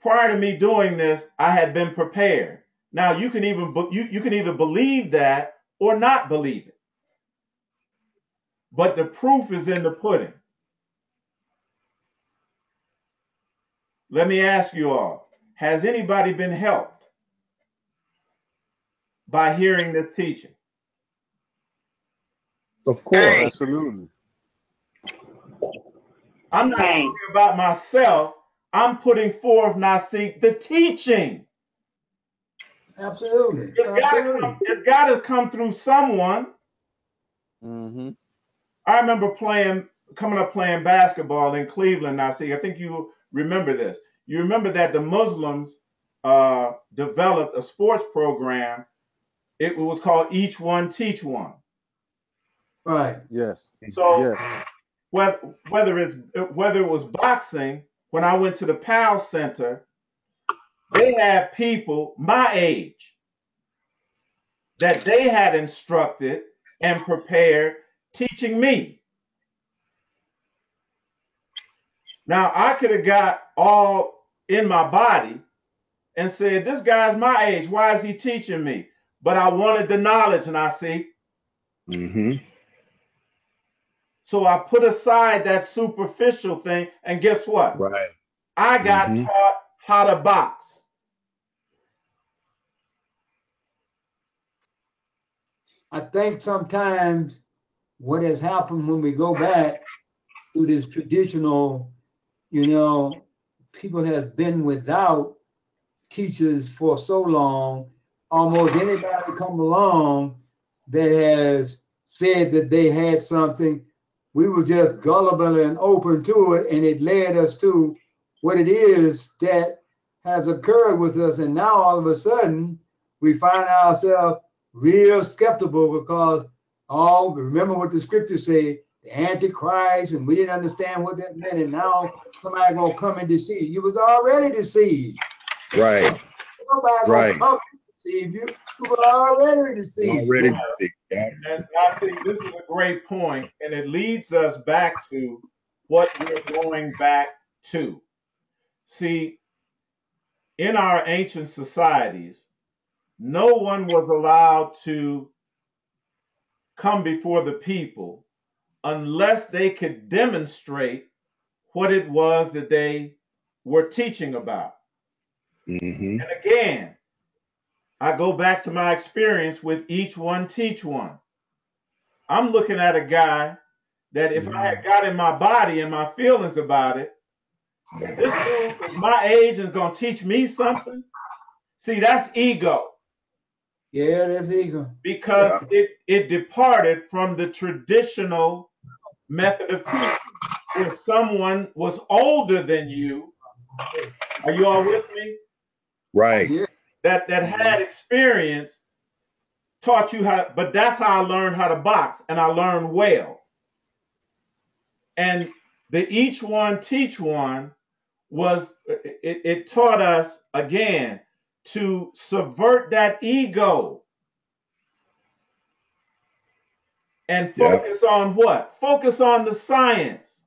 prior to me doing this, I had been prepared. Now you can either believe that or not believe it. But the proof is in the pudding. Let me ask you all, has anybody been helped by hearing this teaching? Of course. Absolutely. I'm not talking about myself. I'm putting forth, Nasik, the teaching. Absolutely. It's got to come through someone. Mm-hmm. I remember coming up playing basketball in Cleveland, Nasik. I think you remember this. You remember that the Muslims developed a sports program. It was called Each One Teach One. Right. Yes. So Yes. whether it was boxing, when I went to the PAL Center, they had people my age that they had instructed and prepared teaching me. Now I could have got all in my body and said, this guy's my age. Why is he teaching me? But I wanted the knowledge, and I see. Mm-hmm. So I put aside that superficial thing, and guess what? Right. I got taught how to box. I think sometimes what has happened when we go back to this traditional, people have been without teachers for so long, almost anybody come along that has said that they had something, we were just gullible and open to it, and it led us to what it is that has occurred with us. And now all of a sudden, we find ourselves real skeptical because, remember what the scriptures say, the Antichrist, and we didn't understand what that meant, and now somebody gonna come and deceive. You was already deceived. Right. Nobody gonna come and deceive you. You were already deceived. And I see this is a great point, and it leads us back to what we're going back to. See, in our ancient societies, no one was allowed to come before the people unless they could demonstrate what it was that they were teaching about. Mm-hmm. And again, I go back to my experience with Each One Teach One. I'm looking at a guy that if I had got in my body and my feelings about it, If this dude is my age and gonna teach me something, see, that's ego. Yeah, that's ego. Because it departed from the traditional method of teaching, where someone was older than you. Are you all with me? Right. Yeah. That had experience taught you how to, but that's how I learned how to box, and I learned well. And the each one teach one was it taught us again to subvert that ego and focus on what? Focus on the science.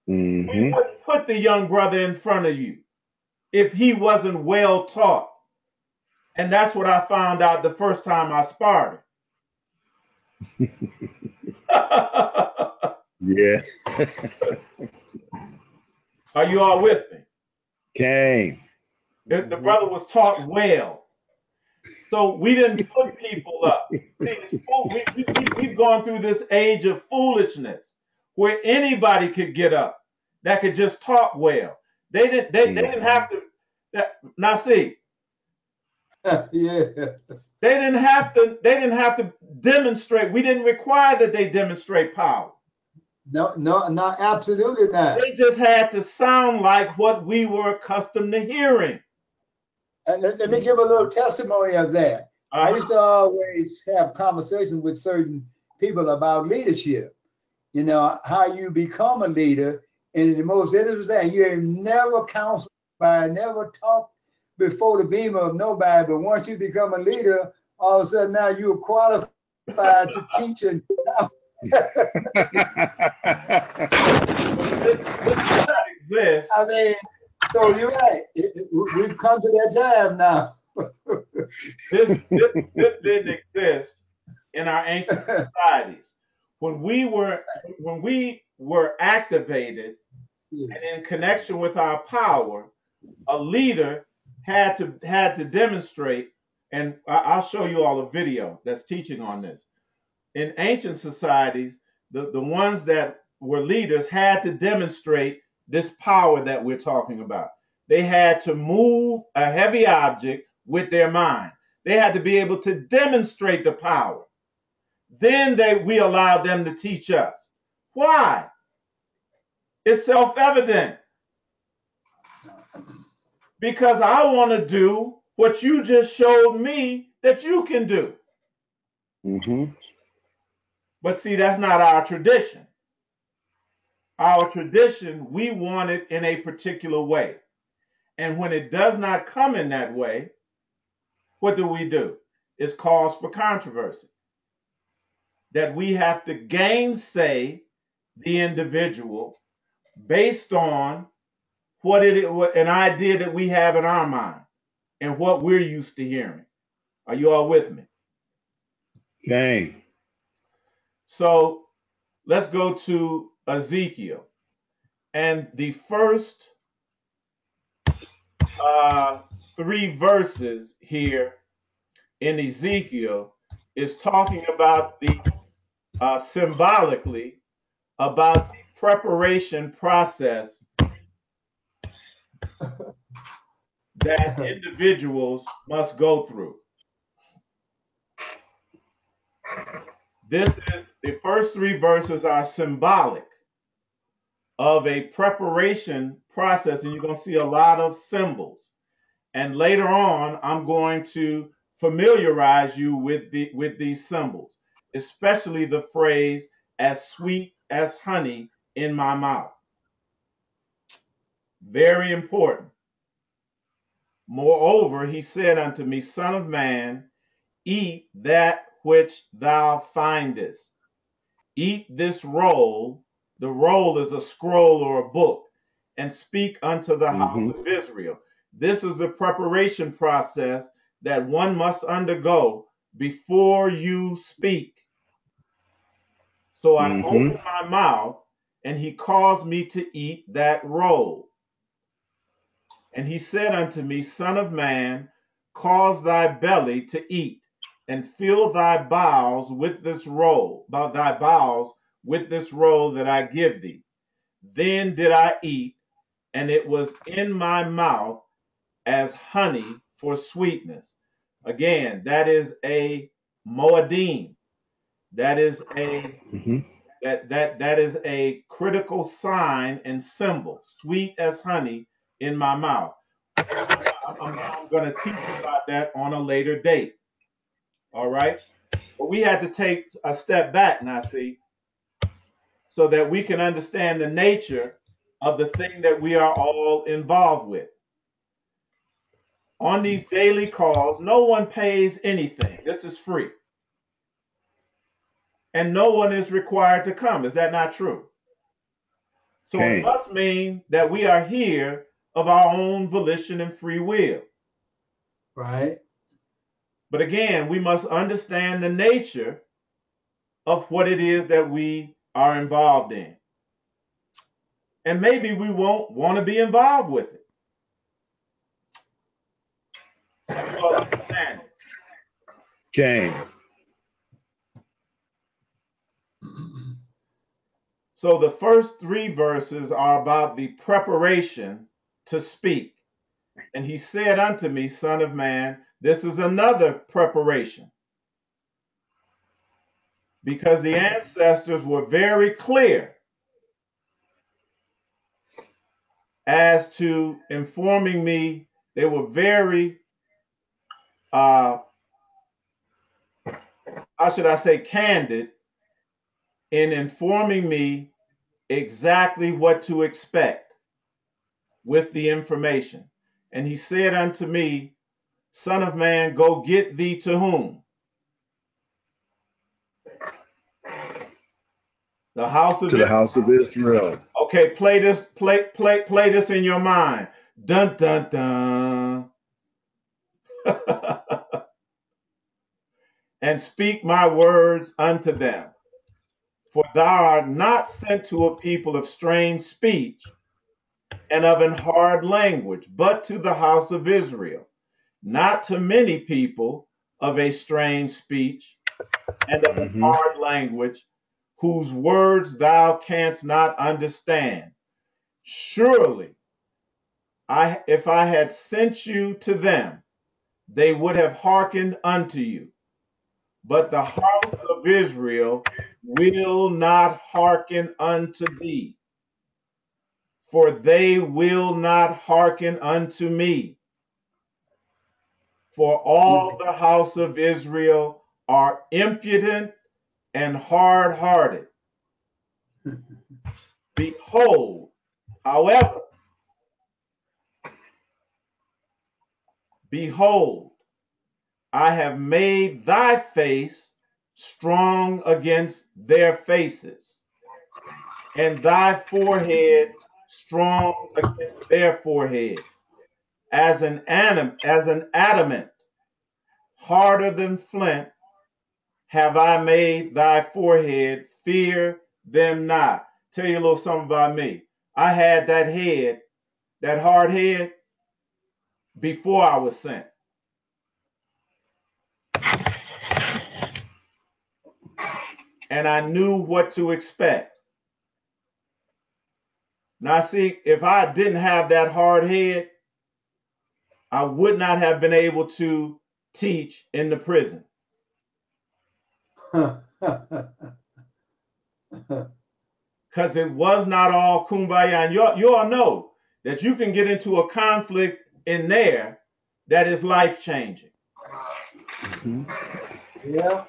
We wouldn't put the young brother in front of you if he wasn't well taught. And that's what I found out the first time I sparred him. Yeah. Are you all with me? Came. The brother was taught well. So we didn't put people up. See, we've gone through this age of foolishness where anybody could get up that could just talk well. They didn't have to. Now see, Yeah. they didn't have to demonstrate. We didn't require that they demonstrate power. No, absolutely not. They just had to sound like what we were accustomed to hearing. And let me give a little testimony of that. I used to always have conversations with certain people about leadership. You know, how you become a leader. And the most interesting, you ain't never counseled by, never talked before the beam of nobody. But once you become a leader, all of a sudden now you're qualified to teach and this exists. I mean, so you're right. We've come to that time now. This didn't exist in our ancient societies. When we were activated and in connection with our power, a leader had to demonstrate, and I'll show you all a video that's teaching on this. In ancient societies, the ones that were leaders had to demonstrate this power that we're talking about. They had to move a heavy object with their mind. They had to be able to demonstrate the power. Then we allowed them to teach us. Why? It's self-evident. Because I want to do what you just showed me that you can do. But see, that's not our tradition. Our tradition, we want it in a particular way. And when it does not come in that way, what do? It's cause for controversy. That we have to gainsay the individual based on what an idea that we have in our mind and what we're used to hearing. Are you all with me? Came. So let's go to Ezekiel. And the first 3 verses here in Ezekiel is talking about the symbolically about the preparation process that individuals must go through. The first 3 verses are symbolic of a preparation process, and you're going to see a lot of symbols. And later on, I'm going to familiarize you with these symbols, especially the phrase "as sweet as honey in my mouth." Very important. Moreover, he said unto me, Son of man, eat that which thou findest. Eat this roll. The roll is a scroll or a book, and speak unto the house of Israel. This is the preparation process that one must undergo before you speak. So I opened my mouth, and he caused me to eat that roll. And he said unto me, Son of man, cause thy belly to eat, and fill thy bowels with this roll, that I give thee. Then did I eat, and it was in my mouth as honey for sweetness. Again, that is a moedim. That is a Mm-hmm. that is a critical sign and symbol. Sweet as honey in my mouth. I'm going to teach about that on a later date. All right. But we had to take a step back now, see, so that we can understand the nature of the thing that we are all involved with. On these daily calls, no one pays anything. This is free. And no one is required to come. Is that not true? So it Okay. must mean that we are here of our own volition and free will. Right. But again, we must understand the nature of what it is that we are involved in. And maybe we won't want to be involved with it. Have you all understand it? Okay. So the first 3 verses are about the preparation to speak. And he said unto me, Son of man, this is another preparation. Because the ancestors were very clear as to informing me. They were very, how should I say, candid in informing me exactly what to expect with the information. And he said unto me, Son of man, go get thee to whom? The house of To the Israel. house of Israel. Okay, play this in your mind. Dun dun dun. And speak my words unto them. For thou art not sent to a people of strange speech and of an hard language, but to the house of Israel, not to many people of a strange speech and of an Mm-hmm. hard language, whose words thou canst not understand. Surely, if I had sent you to them, they would have hearkened unto you. But the house of Israel will not hearken unto thee, for they will not hearken unto me. For all the house of Israel are impudent and hard-hearted. Behold, however, behold, I have made thy face strong against their faces, and thy forehead strong against their forehead, as an adamant, harder than flint, have I made thy forehead, fear them not. Tell you a little something about me. I had that head, that hard head, before I was sent. And I knew what to expect. Now, see, if I didn't have that hard head, I would not have been able to teach in the prison. Because it was not all kumbaya. And you all know that you can get into a conflict in there that is life-changing. Mm-hmm. Yeah.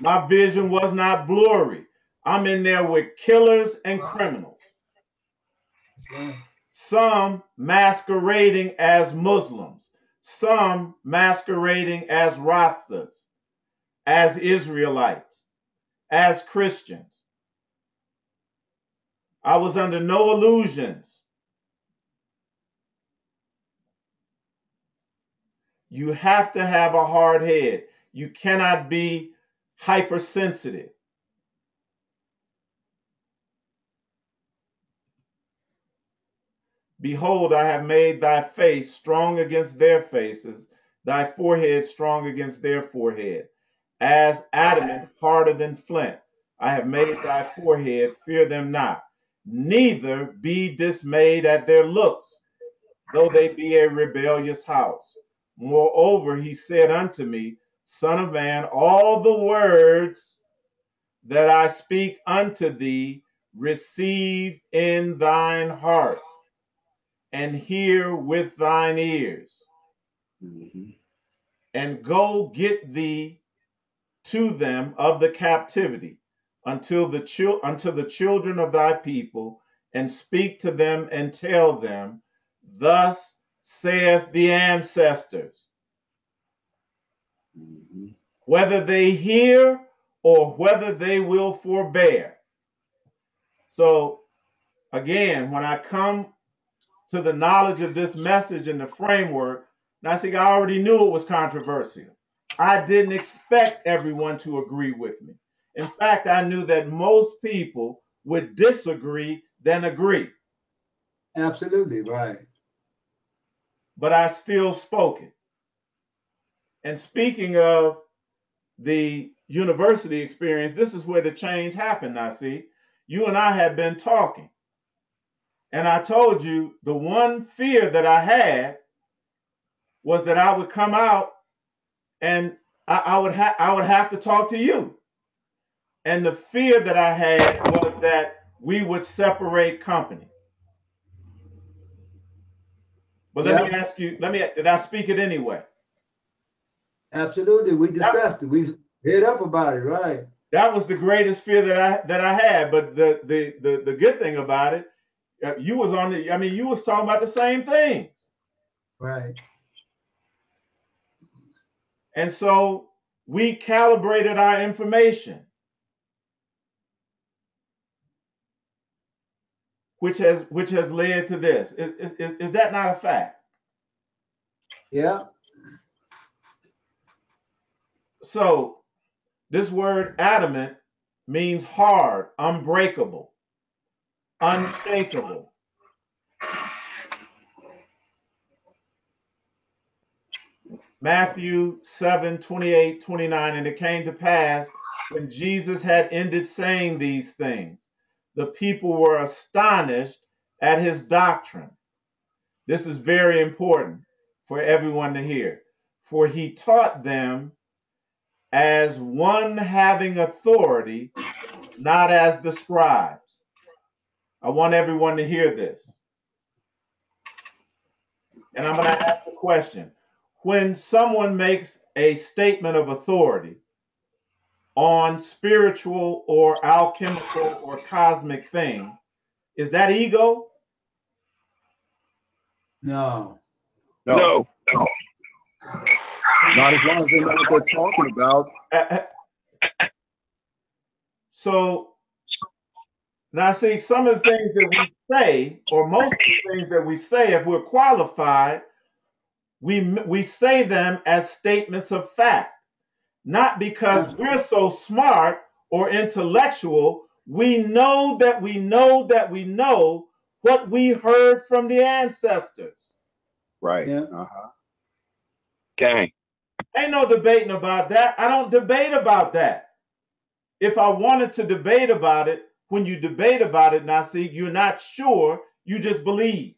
My vision was not blurry. I'm in there with killers and criminals. Some masquerading as Muslims, some masquerading as Rastas, as Israelites, as Christians. I was under no illusions. You have to have a hard head. You cannot be hypersensitive. Behold, I have made thy face strong against their faces, thy forehead strong against their forehead. As adamant, harder than flint, I have made thy forehead, fear them not. neither be dismayed at their looks, though they be a rebellious house. Moreover, he said unto me, Son of man, all the words that I speak unto thee, receive in thine heart, and hear with thine ears, and go get thee to them of the captivity until the children of thy people, and speak to them and tell them, thus saith the ancestors, whether they hear or whether they will forbear. So again, when I come to the knowledge of this message and the framework, now see, I already knew it was controversial. I didn't expect everyone to agree with me. In fact, I knew that most people would disagree than agree. Absolutely right. But I still spoke it. And speaking of the university experience, this is where the change happened. Now, see, you and I had been talking, and I told you the one fear that I had was that I would come out and I would have to talk to you. And the fear that I had was that we would separate company. But let me ask you, did I speak it anyway? Absolutely. We discussed it. We hit up about it, right? That was the greatest fear that I had. But the good thing about it, you was you was talking about the same things. Right. And so we calibrated our information, which has led to this. Is that not a fact? Yeah. So this word adamant means hard, unbreakable, unshakable. Matthew 7:28-29, and it came to pass when Jesus had ended saying these things, the people were astonished at his doctrine. This is very important for everyone to hear. For he taught them as one having authority, not as the scribes. I want everyone to hear this. And I'm going to ask the question. When someone makes a statement of authority on spiritual or alchemical or cosmic things, is that ego? No. No. Not as long as they know what they're talking about. So now see, some of the things that we say, or most of the things that we say, if we're qualified, we say them as statements of fact, not because we're so smart or intellectual. We know that we know that we know what we heard from the ancestors. Right. Yeah. Okay. Ain't no debating about that. I don't debate about that. If I wanted to debate about it, when you debate about it, now see, you're not sure, you just believe.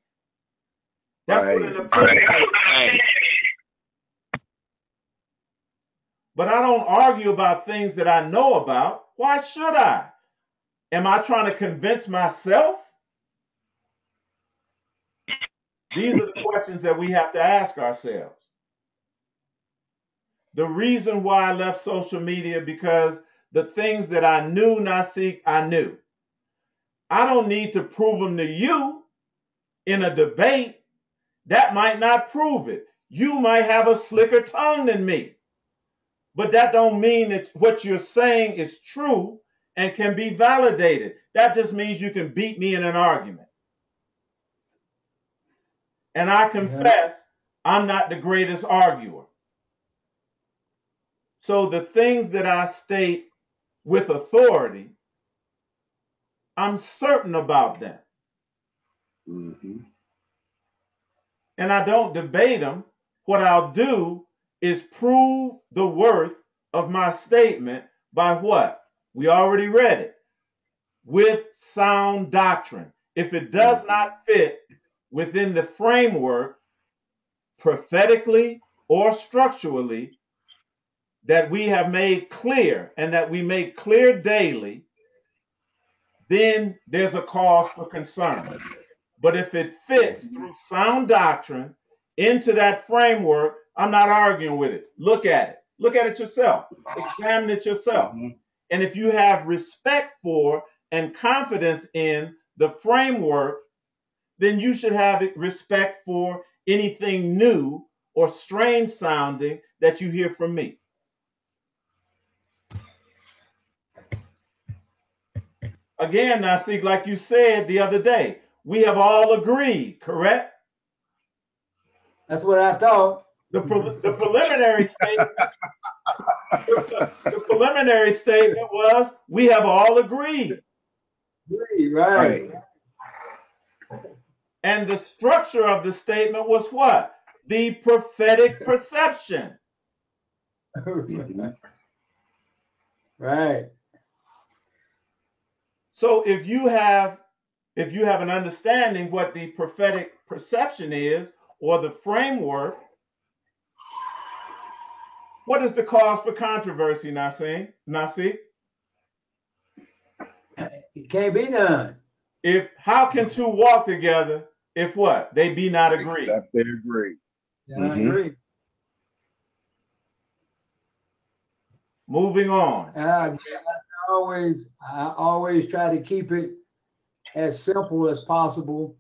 That's what an opinion is. But I don't argue about things that I know about. Why should I? Am I trying to convince myself? These are the questions that we have to ask ourselves. The reason why I left social media, because the things that I knew, I knew. I don't need to prove them to you in a debate. That might not prove it. You might have a slicker tongue than me. But that don't mean that what you're saying is true and can be validated. That just means you can beat me in an argument. And I confess, I'm not the greatest arguer. So the things that I state with authority, I'm certain about them. And I don't debate them. What I'll do is prove the worth of my statement by what? We already read it. with sound doctrine. If it does not fit within the framework prophetically or structurally that we have made clear and that we make clear daily, then there's a cause for concern. But if it fits through sound doctrine into that framework, I'm not arguing with it. Look at it. Look at it yourself. Examine it yourself. And if you have respect for and confidence in the framework, then you should have respect for anything new or strange sounding that you hear from me. Again, Nasik, like you said the other day, we have all agreed, correct? That's what I thought. The preliminary statement, the preliminary statement was we have all agreed. Right. And the structure of the statement was what? The prophetic perception. Right. So if you have an understanding what the prophetic perception is or the framework, what is the cause for controversy, Nasik? It can't be done. How can two walk together if what? They be not agreed. Except they agree. Yeah, I agree. Moving on. I always try to keep it as simple as possible.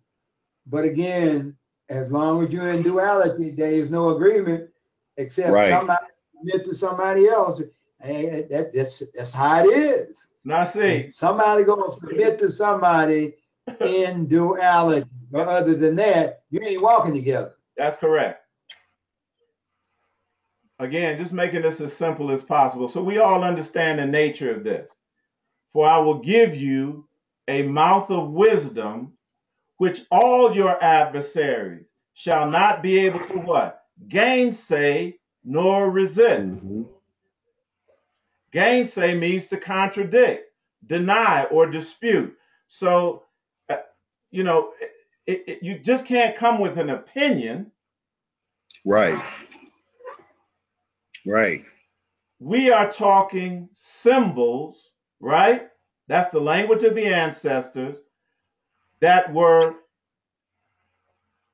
But again, as long as you're in duality, there is no agreement except somebody admit to somebody else. Hey, that's how it is. Nasik. Somebody gonna submit to somebody in duality. But other than that, you ain't walking together. That's correct. Again, just making this as simple as possible so we all understand the nature of this. For I will give you a mouth of wisdom, which all your adversaries shall not be able to what? Gainsay nor resist. Gainsay means to contradict, deny, or dispute. So, you just can't come with an opinion. Right. We are talking symbols, right? That's the language of the ancestors that were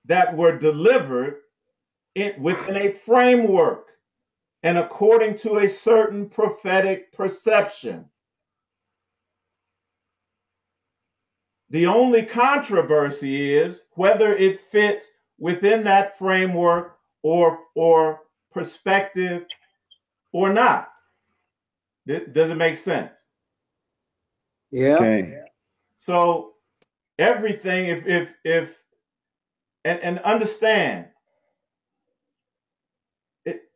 delivered within a framework and according to a certain prophetic perception. The only controversy is whether it fits within that framework or perspective or not. Does it make sense? Yeah. Okay. So everything, if and understand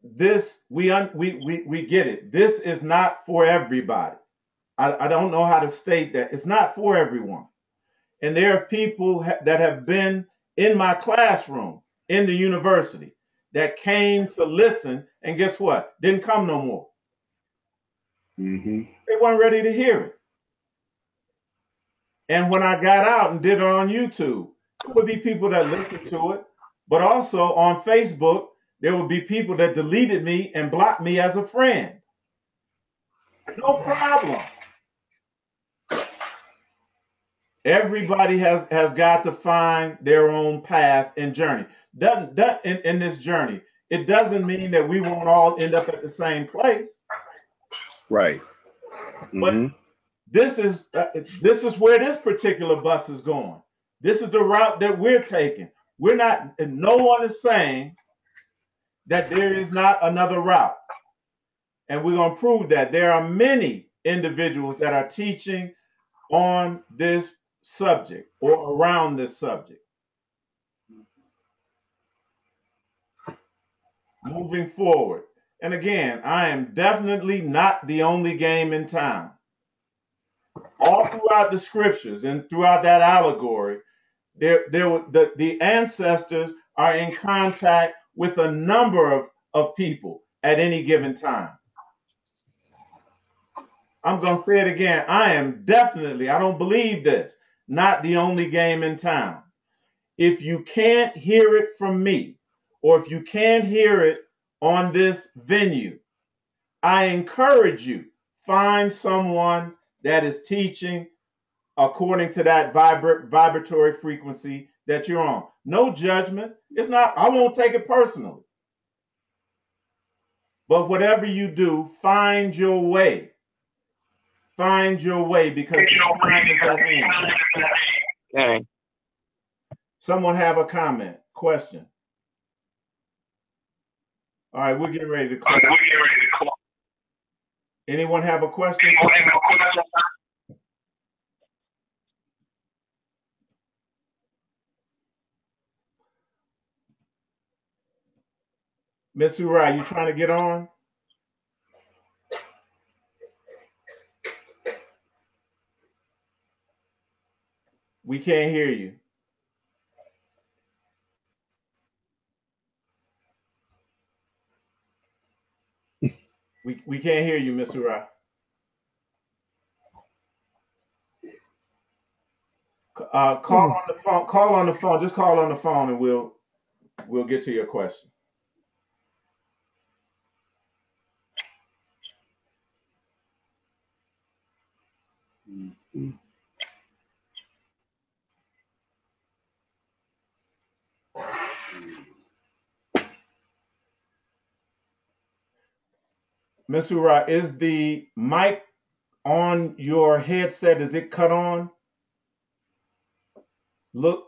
this, we get it. This is not for everybody. I don't know how to state that. It's not for everyone. And there are people that have been in my classroom in the university that came to listen, and guess what? Didn't come no more. They weren't ready to hear it. And when I got out and did it on YouTube, there would be people that listened to it, but also on Facebook, there would be people that deleted me and blocked me as a friend. No problem. Everybody has got to find their own path and journey. In this journey, it doesn't mean that we won't all end up at the same place. Right. But this is where this particular bus is going. This is the route that we're taking. We're not, and no one is saying that there is not another route. And we're going to prove that there are many individuals that are teaching on this subject or around this subject. Moving forward. And again, I am definitely not the only game in town. All throughout the scriptures and throughout that allegory, the ancestors are in contact with a number of people at any given time. I'm going to say it again. I am definitely, I don't believe this, not the only game in town. If you can't hear it from me, or if you can't hear it on this venue, I encourage you, find someone that is teaching according to that vibratory frequency that you're on. No judgment. It's not, I won't take it personally. But whatever you do, find your way. Find your way because the time is at hand. Okay. Someone have a comment, question? All right, we're getting ready to close. Anyone have a question? Miss Uri, you trying to get on? We can't hear you. We can't hear you, Miss Uri. Call on the phone. Call on the phone. Just call on the phone, and we'll get to your question. Miss Uri, is the mic on your headset? Is it cut on? Look.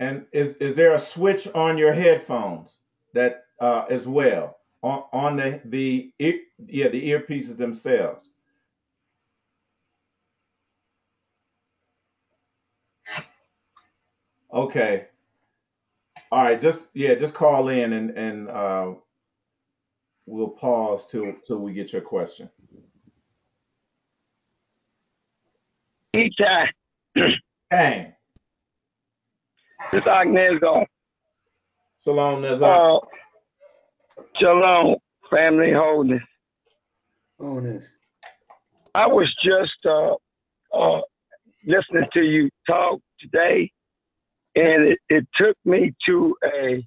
And is there a switch on your headphones that as well on the earpieces themselves? Okay. All right. Just call in and we'll pause till we get your question. Eitai. Bang. This Agnezo. Shalom, Nazar. Shalom, family holding. Oh, this. I was just listening to you talk today, and it took me to a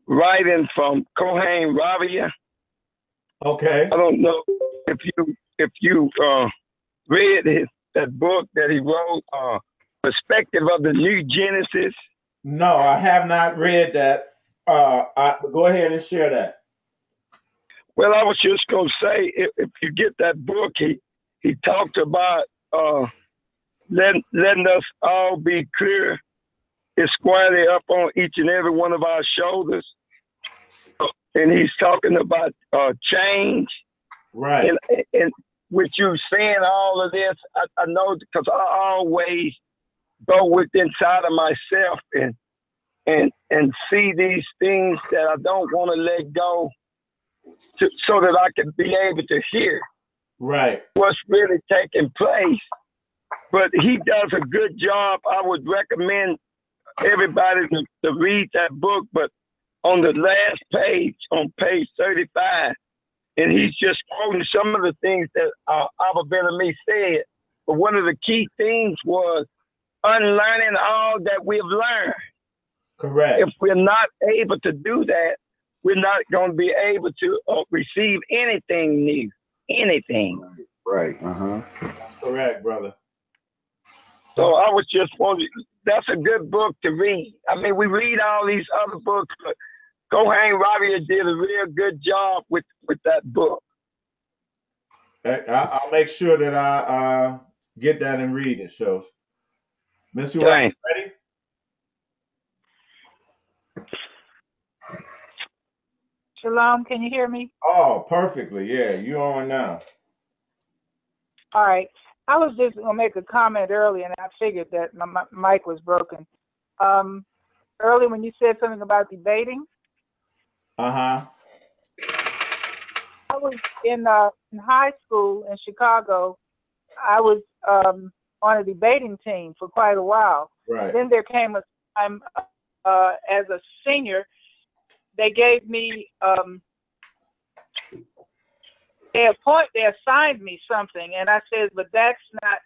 writing from Kohen Ravia. Okay. I don't know if you read that book that he wrote, Perspective of the New Genesis. No, I have not read that. Go ahead and share that. Well, I was just going to say, if you get that book, he talked about letting us all be clear. It's squarely up on each and every one of our shoulders. And he's talking about change. Right. And with you saying all of this, I know because I always go with inside of myself and see these things that I don't want to let go so that I can be able to hear Right. what's really taking place. But he does a good job. I would recommend everybody to read that book. But on the last page, on page 35, and he's just quoting some of the things that Abba Ben Ami said. But one of the key things was unlearning all that we've learned. Correct. If we're not able to do that, we're not going to be able to receive anything new. Anything. Right. Uh-huh. That's correct, brother. So I was just wondering, that's a good book to read. I mean, we read all these other books, but Kohen Ravia did a real good job with that book. I'll make sure that I get that and read it, shows. Mr. Wright, ready? Shalom, can you hear me? Oh, perfectly. Yeah, you're on now. All right. I was just going to make a comment earlier, and I figured that my mic was broken. Earlier when you said something about debating. Uh-huh. I was in high school in Chicago. I was on a debating team for quite a while. Right. Then there came a time as a senior, they gave me they assigned me something, and I said, but that's not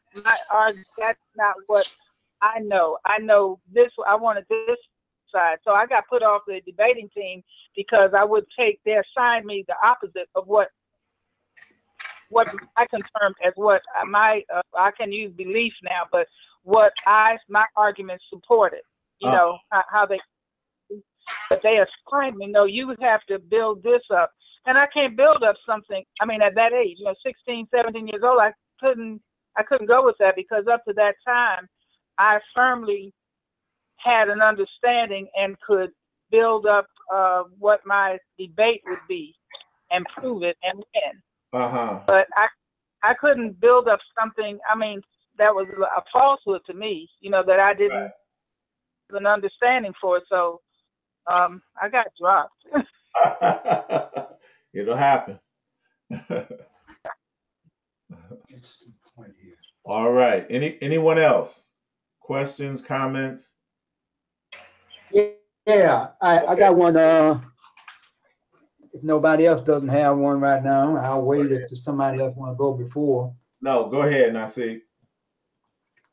what I know. I know this. I wanted this side, so I got put off the debating team because I would take. They assigned me the opposite of what I can term as what I can use belief now, but what my arguments supported. You know how they. But they assigned me. No, you would have to build this up. And I can't build up something. I mean, at that age, 16, 17 years old, I couldn't go with that, because up to that time, I firmly had an understanding and could build up what my debate would be and prove it and win. But I couldn't build up something. I mean, that was a falsehood to me, that I didn't have an understanding for. So I got dropped. It'll happen. All right. Anyone else? Questions, comments? Yeah, I got one. If nobody else doesn't have one right now, I'll wait if somebody else want to go before. No, go ahead, Nasi.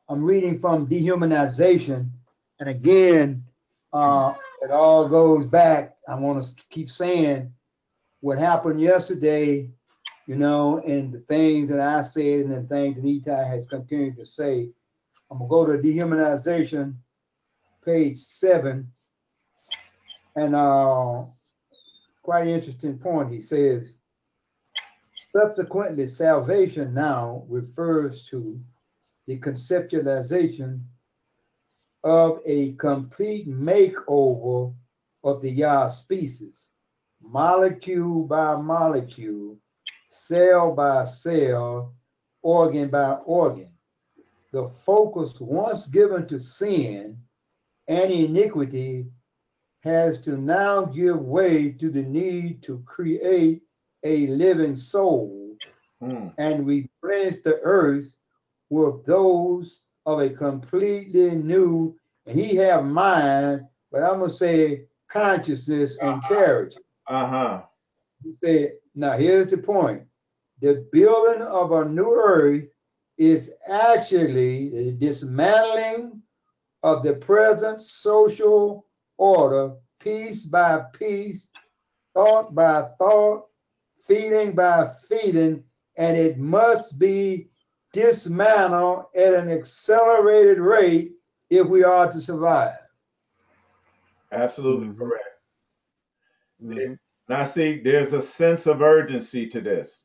I'm reading from Dehumanization, and again, it all goes back. I want to keep saying what happened yesterday, and the things that I said and the things that Eitai has continued to say. I'm gonna go to Dehumanization, page 7, and quite an interesting point. He says, subsequently, salvation now refers to the conceptualization of a complete makeover of the Yah species, molecule by molecule, cell by cell, organ by organ. The focus once given to sin and iniquity has to now give way to the need to create a living soul and replenish the earth with those of a completely new, and he have mind, but I'm gonna say consciousness and character. He said, now here's the point. The building of a new earth is actually the dismantling of the present social order, piece by piece, thought by thought, feeling by feeling, and it must be dismantled at an accelerated rate if we are to survive. Absolutely correct. Now, see, there's a sense of urgency to this.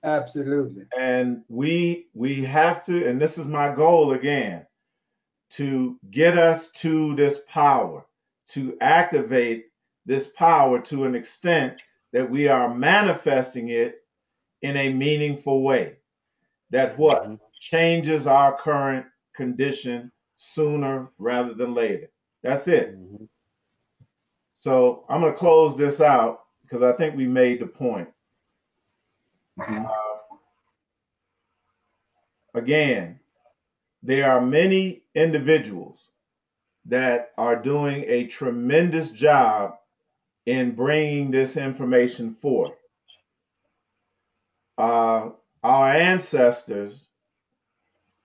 Absolutely. And we have to, and this is my goal again, to get us to this power, to activate this power to an extent that we are manifesting it in a meaningful way. That changes our current condition sooner rather than later. That's it. So I'm going to close this out because I think we made the point. Again, there are many individuals that are doing a tremendous job in bringing this information forth. Our ancestors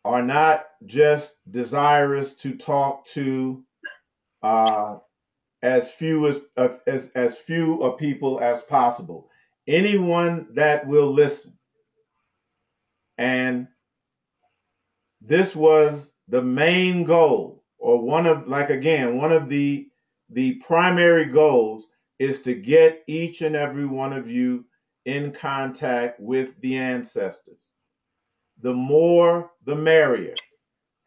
are not just desirous to talk to as few of people as possible. Anyone that will listen. And this was the main goal, or one of the primary goals is to get each and every one of you in contact with the ancestors. The more, the merrier.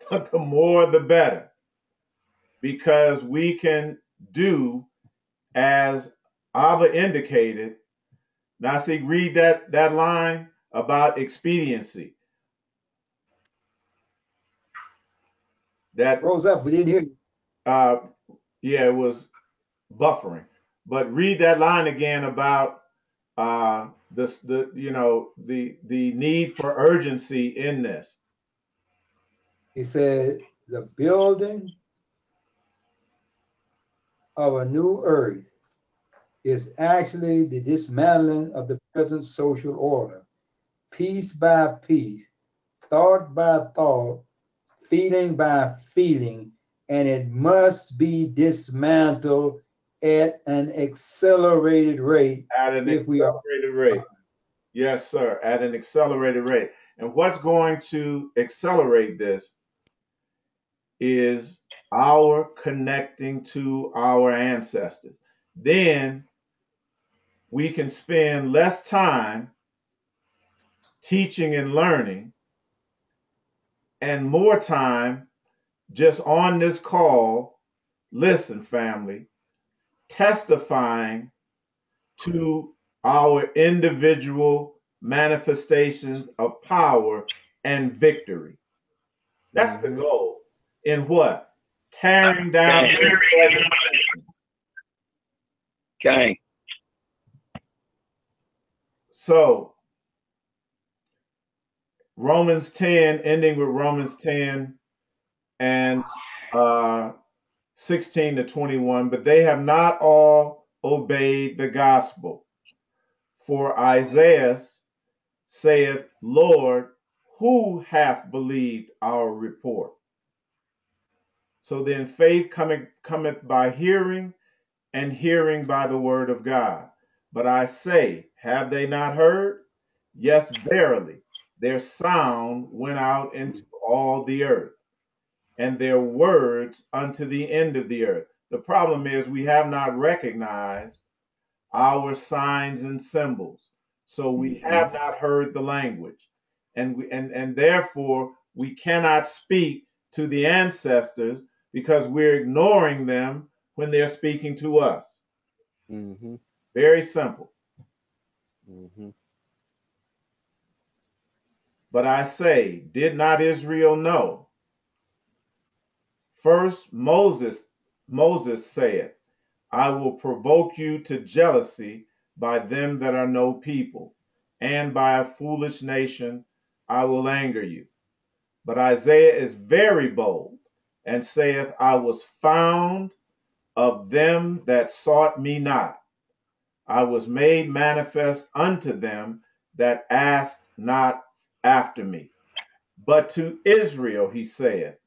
The more, the better. Because we can do, as Abba indicated. Now, see, read that line about expediency. That rose up, we didn't hear you. Yeah, it was buffering. But read that line again about the need for urgency in this. He said, the building of a new earth is actually the dismantling of the present social order, piece by piece, thought by thought, feeling by feeling, and it must be dismantled at an accelerated rate At an if we are. accelerated rate. Yes, sir, at an accelerated rate. And what's going to accelerate this is our connecting to our ancestors. Then we can spend less time teaching and learning and more time just on this call. Listen, family, testifying to our individual manifestations of power and victory. That's the goal. In what? Tearing down this present system. Okay. So, Romans 10, ending with Romans 10 and 16 to 21, but they have not all obeyed the gospel. For Isaiah saith, Lord, who hath believed our report? So then faith cometh by hearing, and hearing by the word of God. But I say, have they not heard? Yes, verily, their sound went out into all the earth, and their words unto the end of the earth. The problem is we have not recognized our signs and symbols. So we have not heard the language. And therefore we cannot speak to the ancestors because we're ignoring them when they're speaking to us. Mm-hmm. Very simple. Mm-hmm. But I say, did not Israel know? First Moses said, I will provoke you to jealousy by them that are no people, and by a foolish nation I will anger you. But Isaiah is very bold and saith, I was found of them that sought me not. I was made manifest unto them that asked not after me. But to Israel he saith,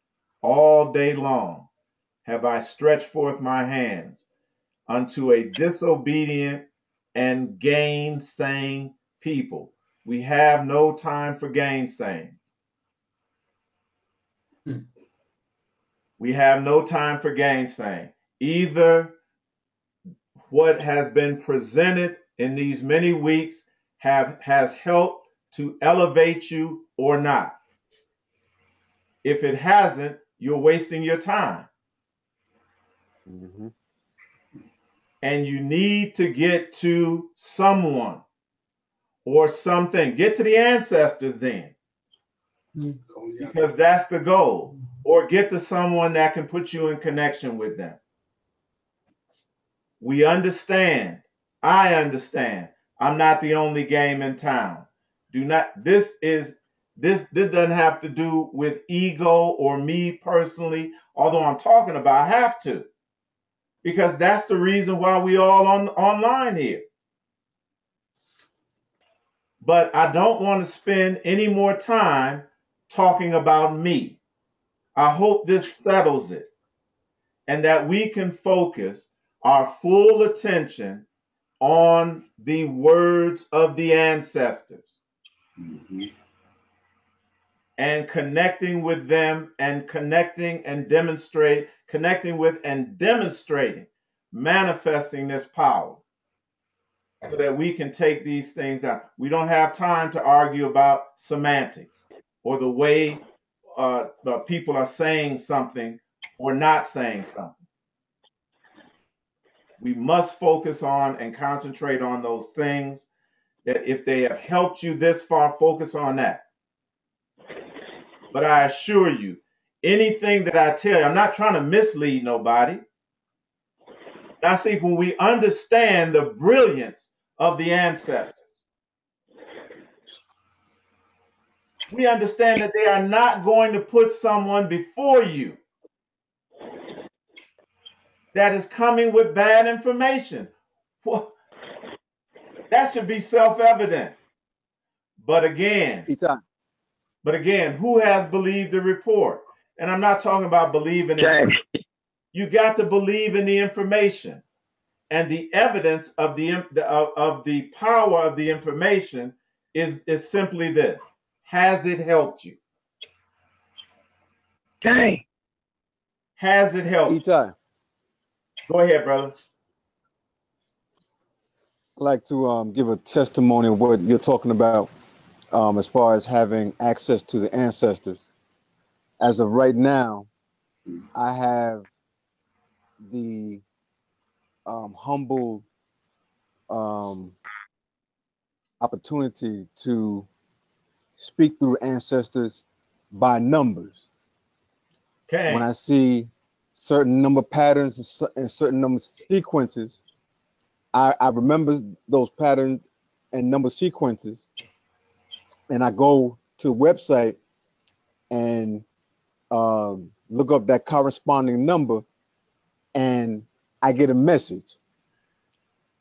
all day long have I stretched forth my hands unto a disobedient and gainsaying people. We have no time for gainsaying. We have no time for gainsaying. Either what has been presented in these many weeks has helped to elevate you or not. If it hasn't, you're wasting your time. Mm-hmm. And you need to get to someone or something. Get to the ancestors then, because that's the goal. Or get to someone that can put you in connection with them. We understand. I understand. I'm not the only game in town. This doesn't have to do with ego or me personally, although I'm talking about I have to. Because that's the reason why we all online here. But I don't want to spend any more time talking about me. I hope this settles it and that we can focus our full attention on the words of the ancestors and connecting with them and connecting with and demonstrating, manifesting this power so that we can take these things down. We don't have time to argue about semantics or the way people are saying something or not saying something. We must focus on and concentrate on those things that if they have helped you this far, focus on that. But I assure you, anything that I tell you, I'm not trying to mislead nobody. Now, see, when we understand the brilliance of the ancestors, We understand that they are not going to put someone before you that is coming with bad information. Well, that should be self-evident. But again, Eitai. who has believed the report? And I'm not talking about believing in Okay. it. You got to believe in the information. And the evidence of the power of the information is simply this: has it helped you? Okay. Has it helped you? Eitai. Go ahead, brother. I'd like to give a testimony of what you're talking about as far as having access to the ancestors. As of right now, I have the humble um, opportunity to speak through ancestors by numbers. Okay. When I see certain number patterns and certain number sequences, I remember those patterns and number sequences, and I go to a website and look up that corresponding number, and I get a message.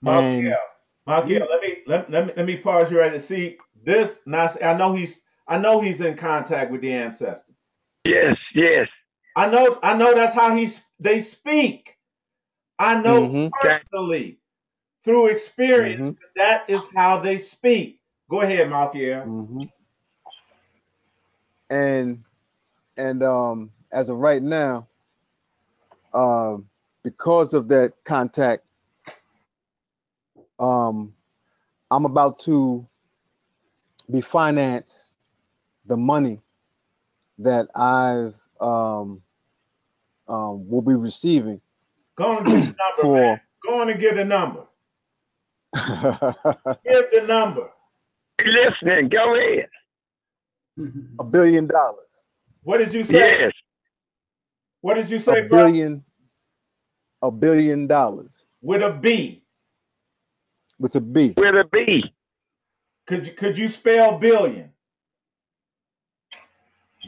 Malkiel, And let me pause you right to see this. Now, I know he's in contact with the ancestors. Yes, yes. I know that's how they speak. I know personally through experience that is how they speak. Go ahead, Malkiel. And as of right now, because of that contact, I'm about to be financed the money that I've will be receiving. Go on and give the number, man. Go on and give the number. Give the number. Listening. Go ahead. $1 billion. What did you say? Yes. What did you say, $1 billion. $1 billion. With a B. With a B. With a B. Could you spell billion?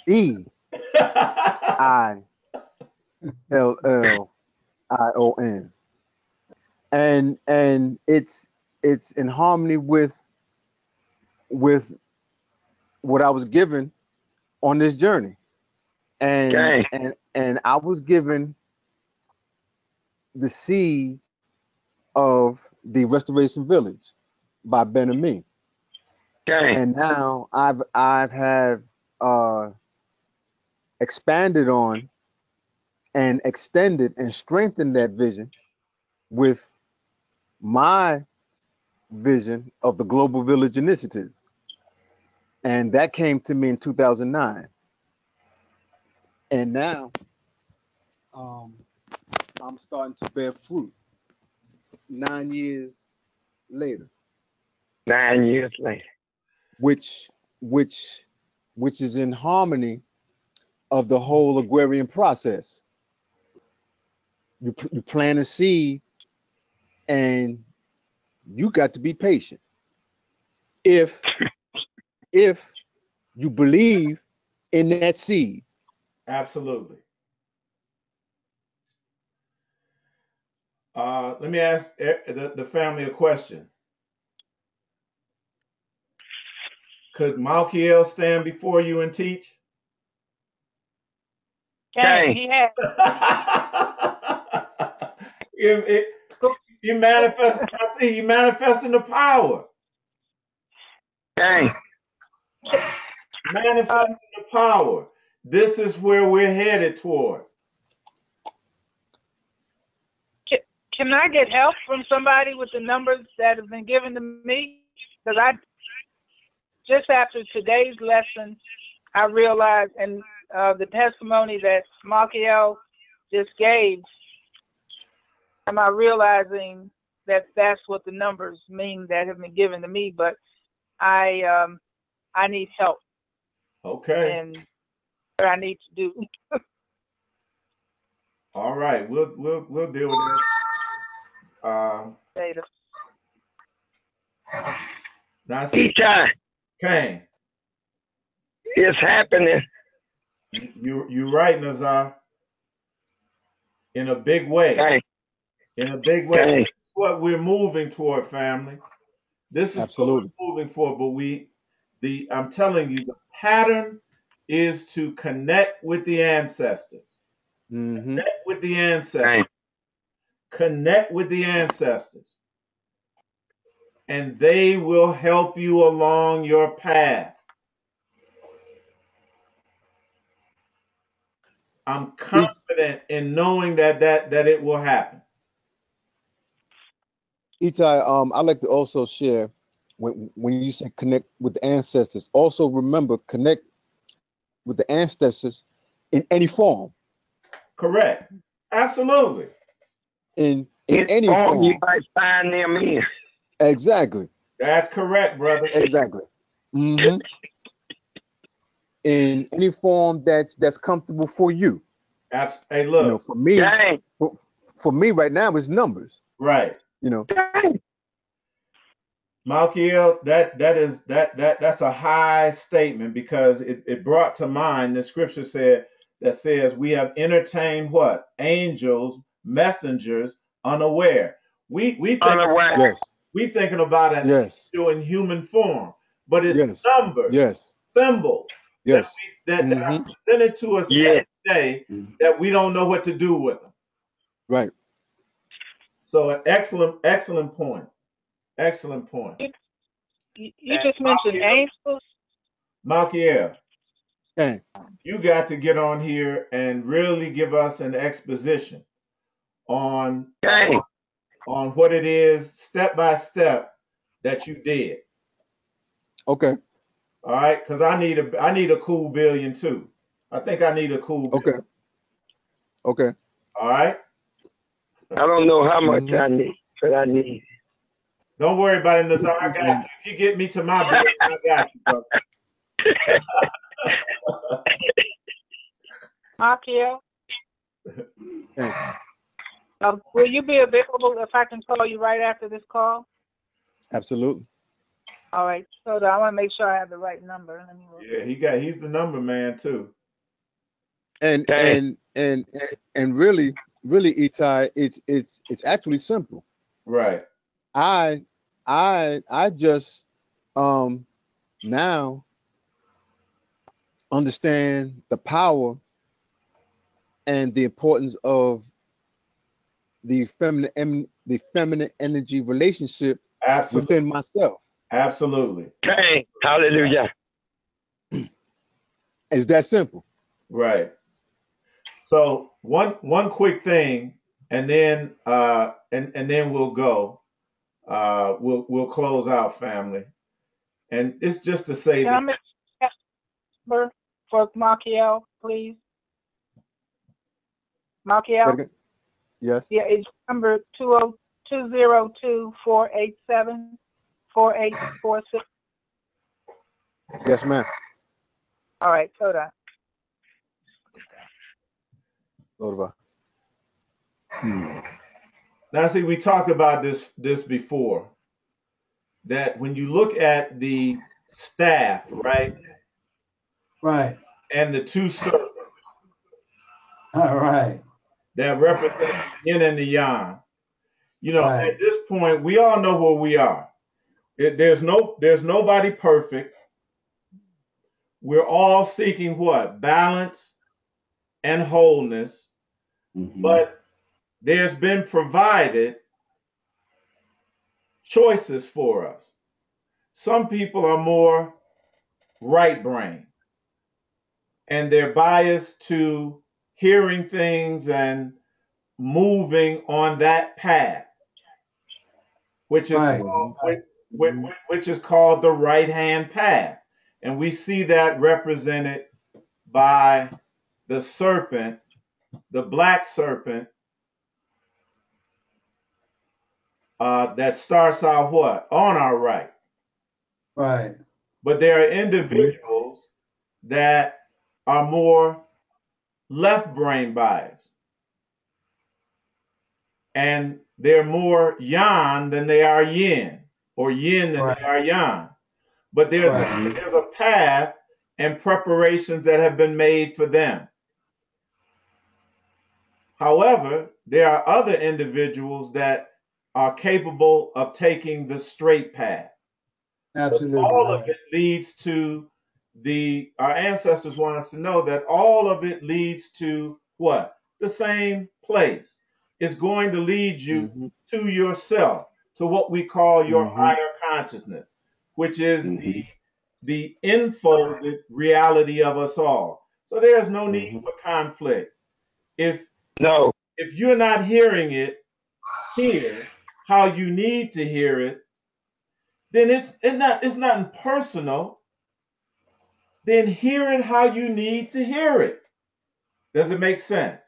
EILLION. And it's in harmony with what I was given on this journey. And I was given the seed of the Restoration Village by Ben and me. And now I've have expanded on and extended and strengthened that vision with my vision of the Global Village Initiative. And that came to me in 2009. And now I'm starting to bear fruit 9 years later. 9 years later. Which is in harmony of the whole agrarian process. You plant a seed, and you got to be patient. If you believe in that seed. Absolutely. Let me ask the family a question. Could Malkiel stand before you and teach? Okay, he has. He manifests. I see he manifesting the power. Manifesting the power. This is where we're headed toward. Can I get help from somebody with the numbers that have been given to me? Because just after today's lesson, I realized, and the testimony that Malkiel just gave, am I realizing that that's what the numbers mean that have been given to me? But I need help. Okay. And what I need to do. All right, we'll deal with that. Later. Now see, Eitai. Kane. it's happening. You're right, Nazar. In a big way. Thanks. In a big way. Thanks. This is what we're moving toward, family. This is Absolutely. what we're moving for. But I'm telling you, the pattern is to connect with the ancestors. Mm-hmm. Connect with the ancestors. Thanks. Connect with the ancestors. And they will help you along your path. I'm confident in knowing that it will happen. Eitai, I'd like to also share when you say connect with the ancestors, also remember connect with the ancestors in any form. Correct. Absolutely. In any form. You might find them in. Exactly. That's correct, brother. Exactly. Mm-hmm. In any form that's comfortable for you. Hey, look. You know, for me, Dang. for me right now it's numbers. Right. You know. Dang. Malkiel, that's a high statement because it brought to mind the scripture says we have entertained what? Angels, messengers, unaware. We think Unaware. Yes. we thinking about an Yes. angel in human form, but it's Yes. numbers, Yes. symbols Yes. that are presented to us every day that we don't know what to do with them. Right. So an excellent point. Excellent point. You just mentioned angels. Malkiel, Okay. you got to get on here and really give us an exposition on what it is step by step that you did. Okay. All right, because I need a cool billion too. I think I need a cool billion. Okay. All right. I don't know how much I need, but I need. Don't worry about it, Nazar. I got you. If you get me to my billion, I got you, brother. Makia, Okay. will you be available if I can call you right after this call? Absolutely. All right. So I want to make sure I have the right number. Let me look. Yeah, he's the number man too. And really, Eitai, it's actually simple. Right. I just now understand the power and the importance of the feminine energy relationship within myself. Absolutely. Dang. Hallelujah. It's that simple. Right. So one quick thing, and then we'll go. We'll close out, family. And it's just to say Can I make a number for Makiel, please? Makiel? Yes. Yeah, it's number 20204874846. Yes, ma'am. All right, hold on. Now, see, we talked about this before. That when you look at the staff, right? Right. And the two serpents. All right. That represent the yin and the yang. You know, Right. at this point, we all know where we are. There's nobody perfect. We're all seeking what? Balance and wholeness. Mm-hmm. But there's been provided choices for us. Some people are more right brain, and they're biased to hearing things and moving on that path, which is Right. which is called the right hand path. And we see that represented by the serpent, the black serpent, that starts out what? On our right. Right. But there are individuals that are more left brain biased. And they're more yang than they are yin, or yin than they are yang. But there's a path, and preparations that have been made for them. However, there are other individuals that are capable of taking the straight path. Absolutely. All of Right. it leads to our ancestors want us to know that all of it leads to what? The same place. It's going to lead you to yourself, to what we call your higher consciousness, which is the enfolded reality of us all. So there's no need for conflict. If No. if you're not hearing it here how you need to hear it, then it's not personal. Then hear it how you need to hear it. Does it make sense?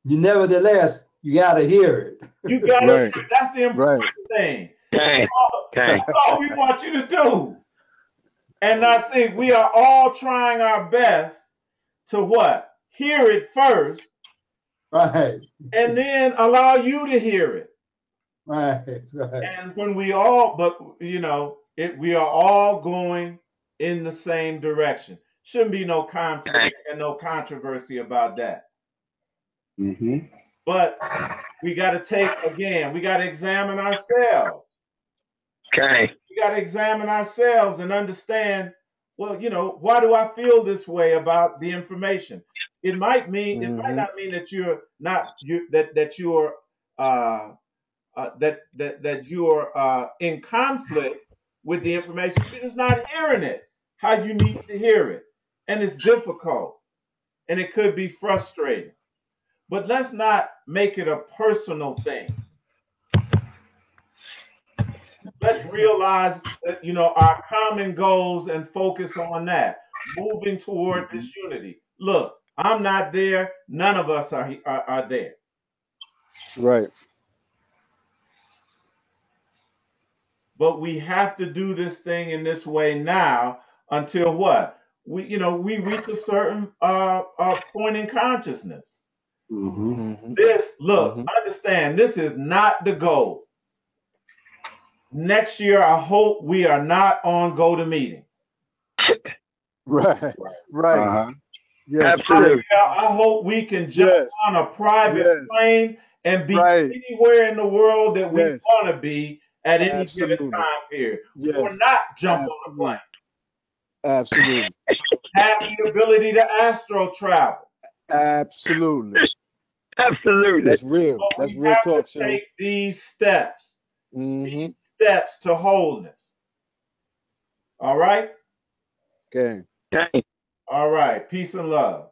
Nevertheless, you gotta hear it. You gotta hear it. That's the important thing. Okay. That's all we want you to do. And I see we are all trying our best to what? Hear it first. Right. And then allow you to hear it. Right. And when we all, we are all going in the same direction. Shouldn't be no conflict and no controversy about that. But we got to we got to examine ourselves. Okay. We got to examine ourselves and understand, well, why do I feel this way about the information? It might not mean that you're that you're in conflict with the information. You're just not hearing it how you need to hear it. And it's difficult and it could be frustrating. But let's not make it a personal thing. Let's realize that, our common goals and focus on that, moving toward this unity. Look, I'm not there. None of us are there. Right. But we have to do this thing in this way now until what? We reach a certain point in consciousness. Understand, this is not the goal. Next year, I hope we are not on GoToMeeting. Right. Yes. Absolutely. I hope we can jump on a private plane and be anywhere in the world that we want to be at any given time period. Or not jump on a plane. Absolutely. Have the ability to astro travel. Absolutely. Absolutely. That's real. But That's we real have talk, to take these steps. These steps to wholeness. All right? Okay. Okay. All right. Peace and love.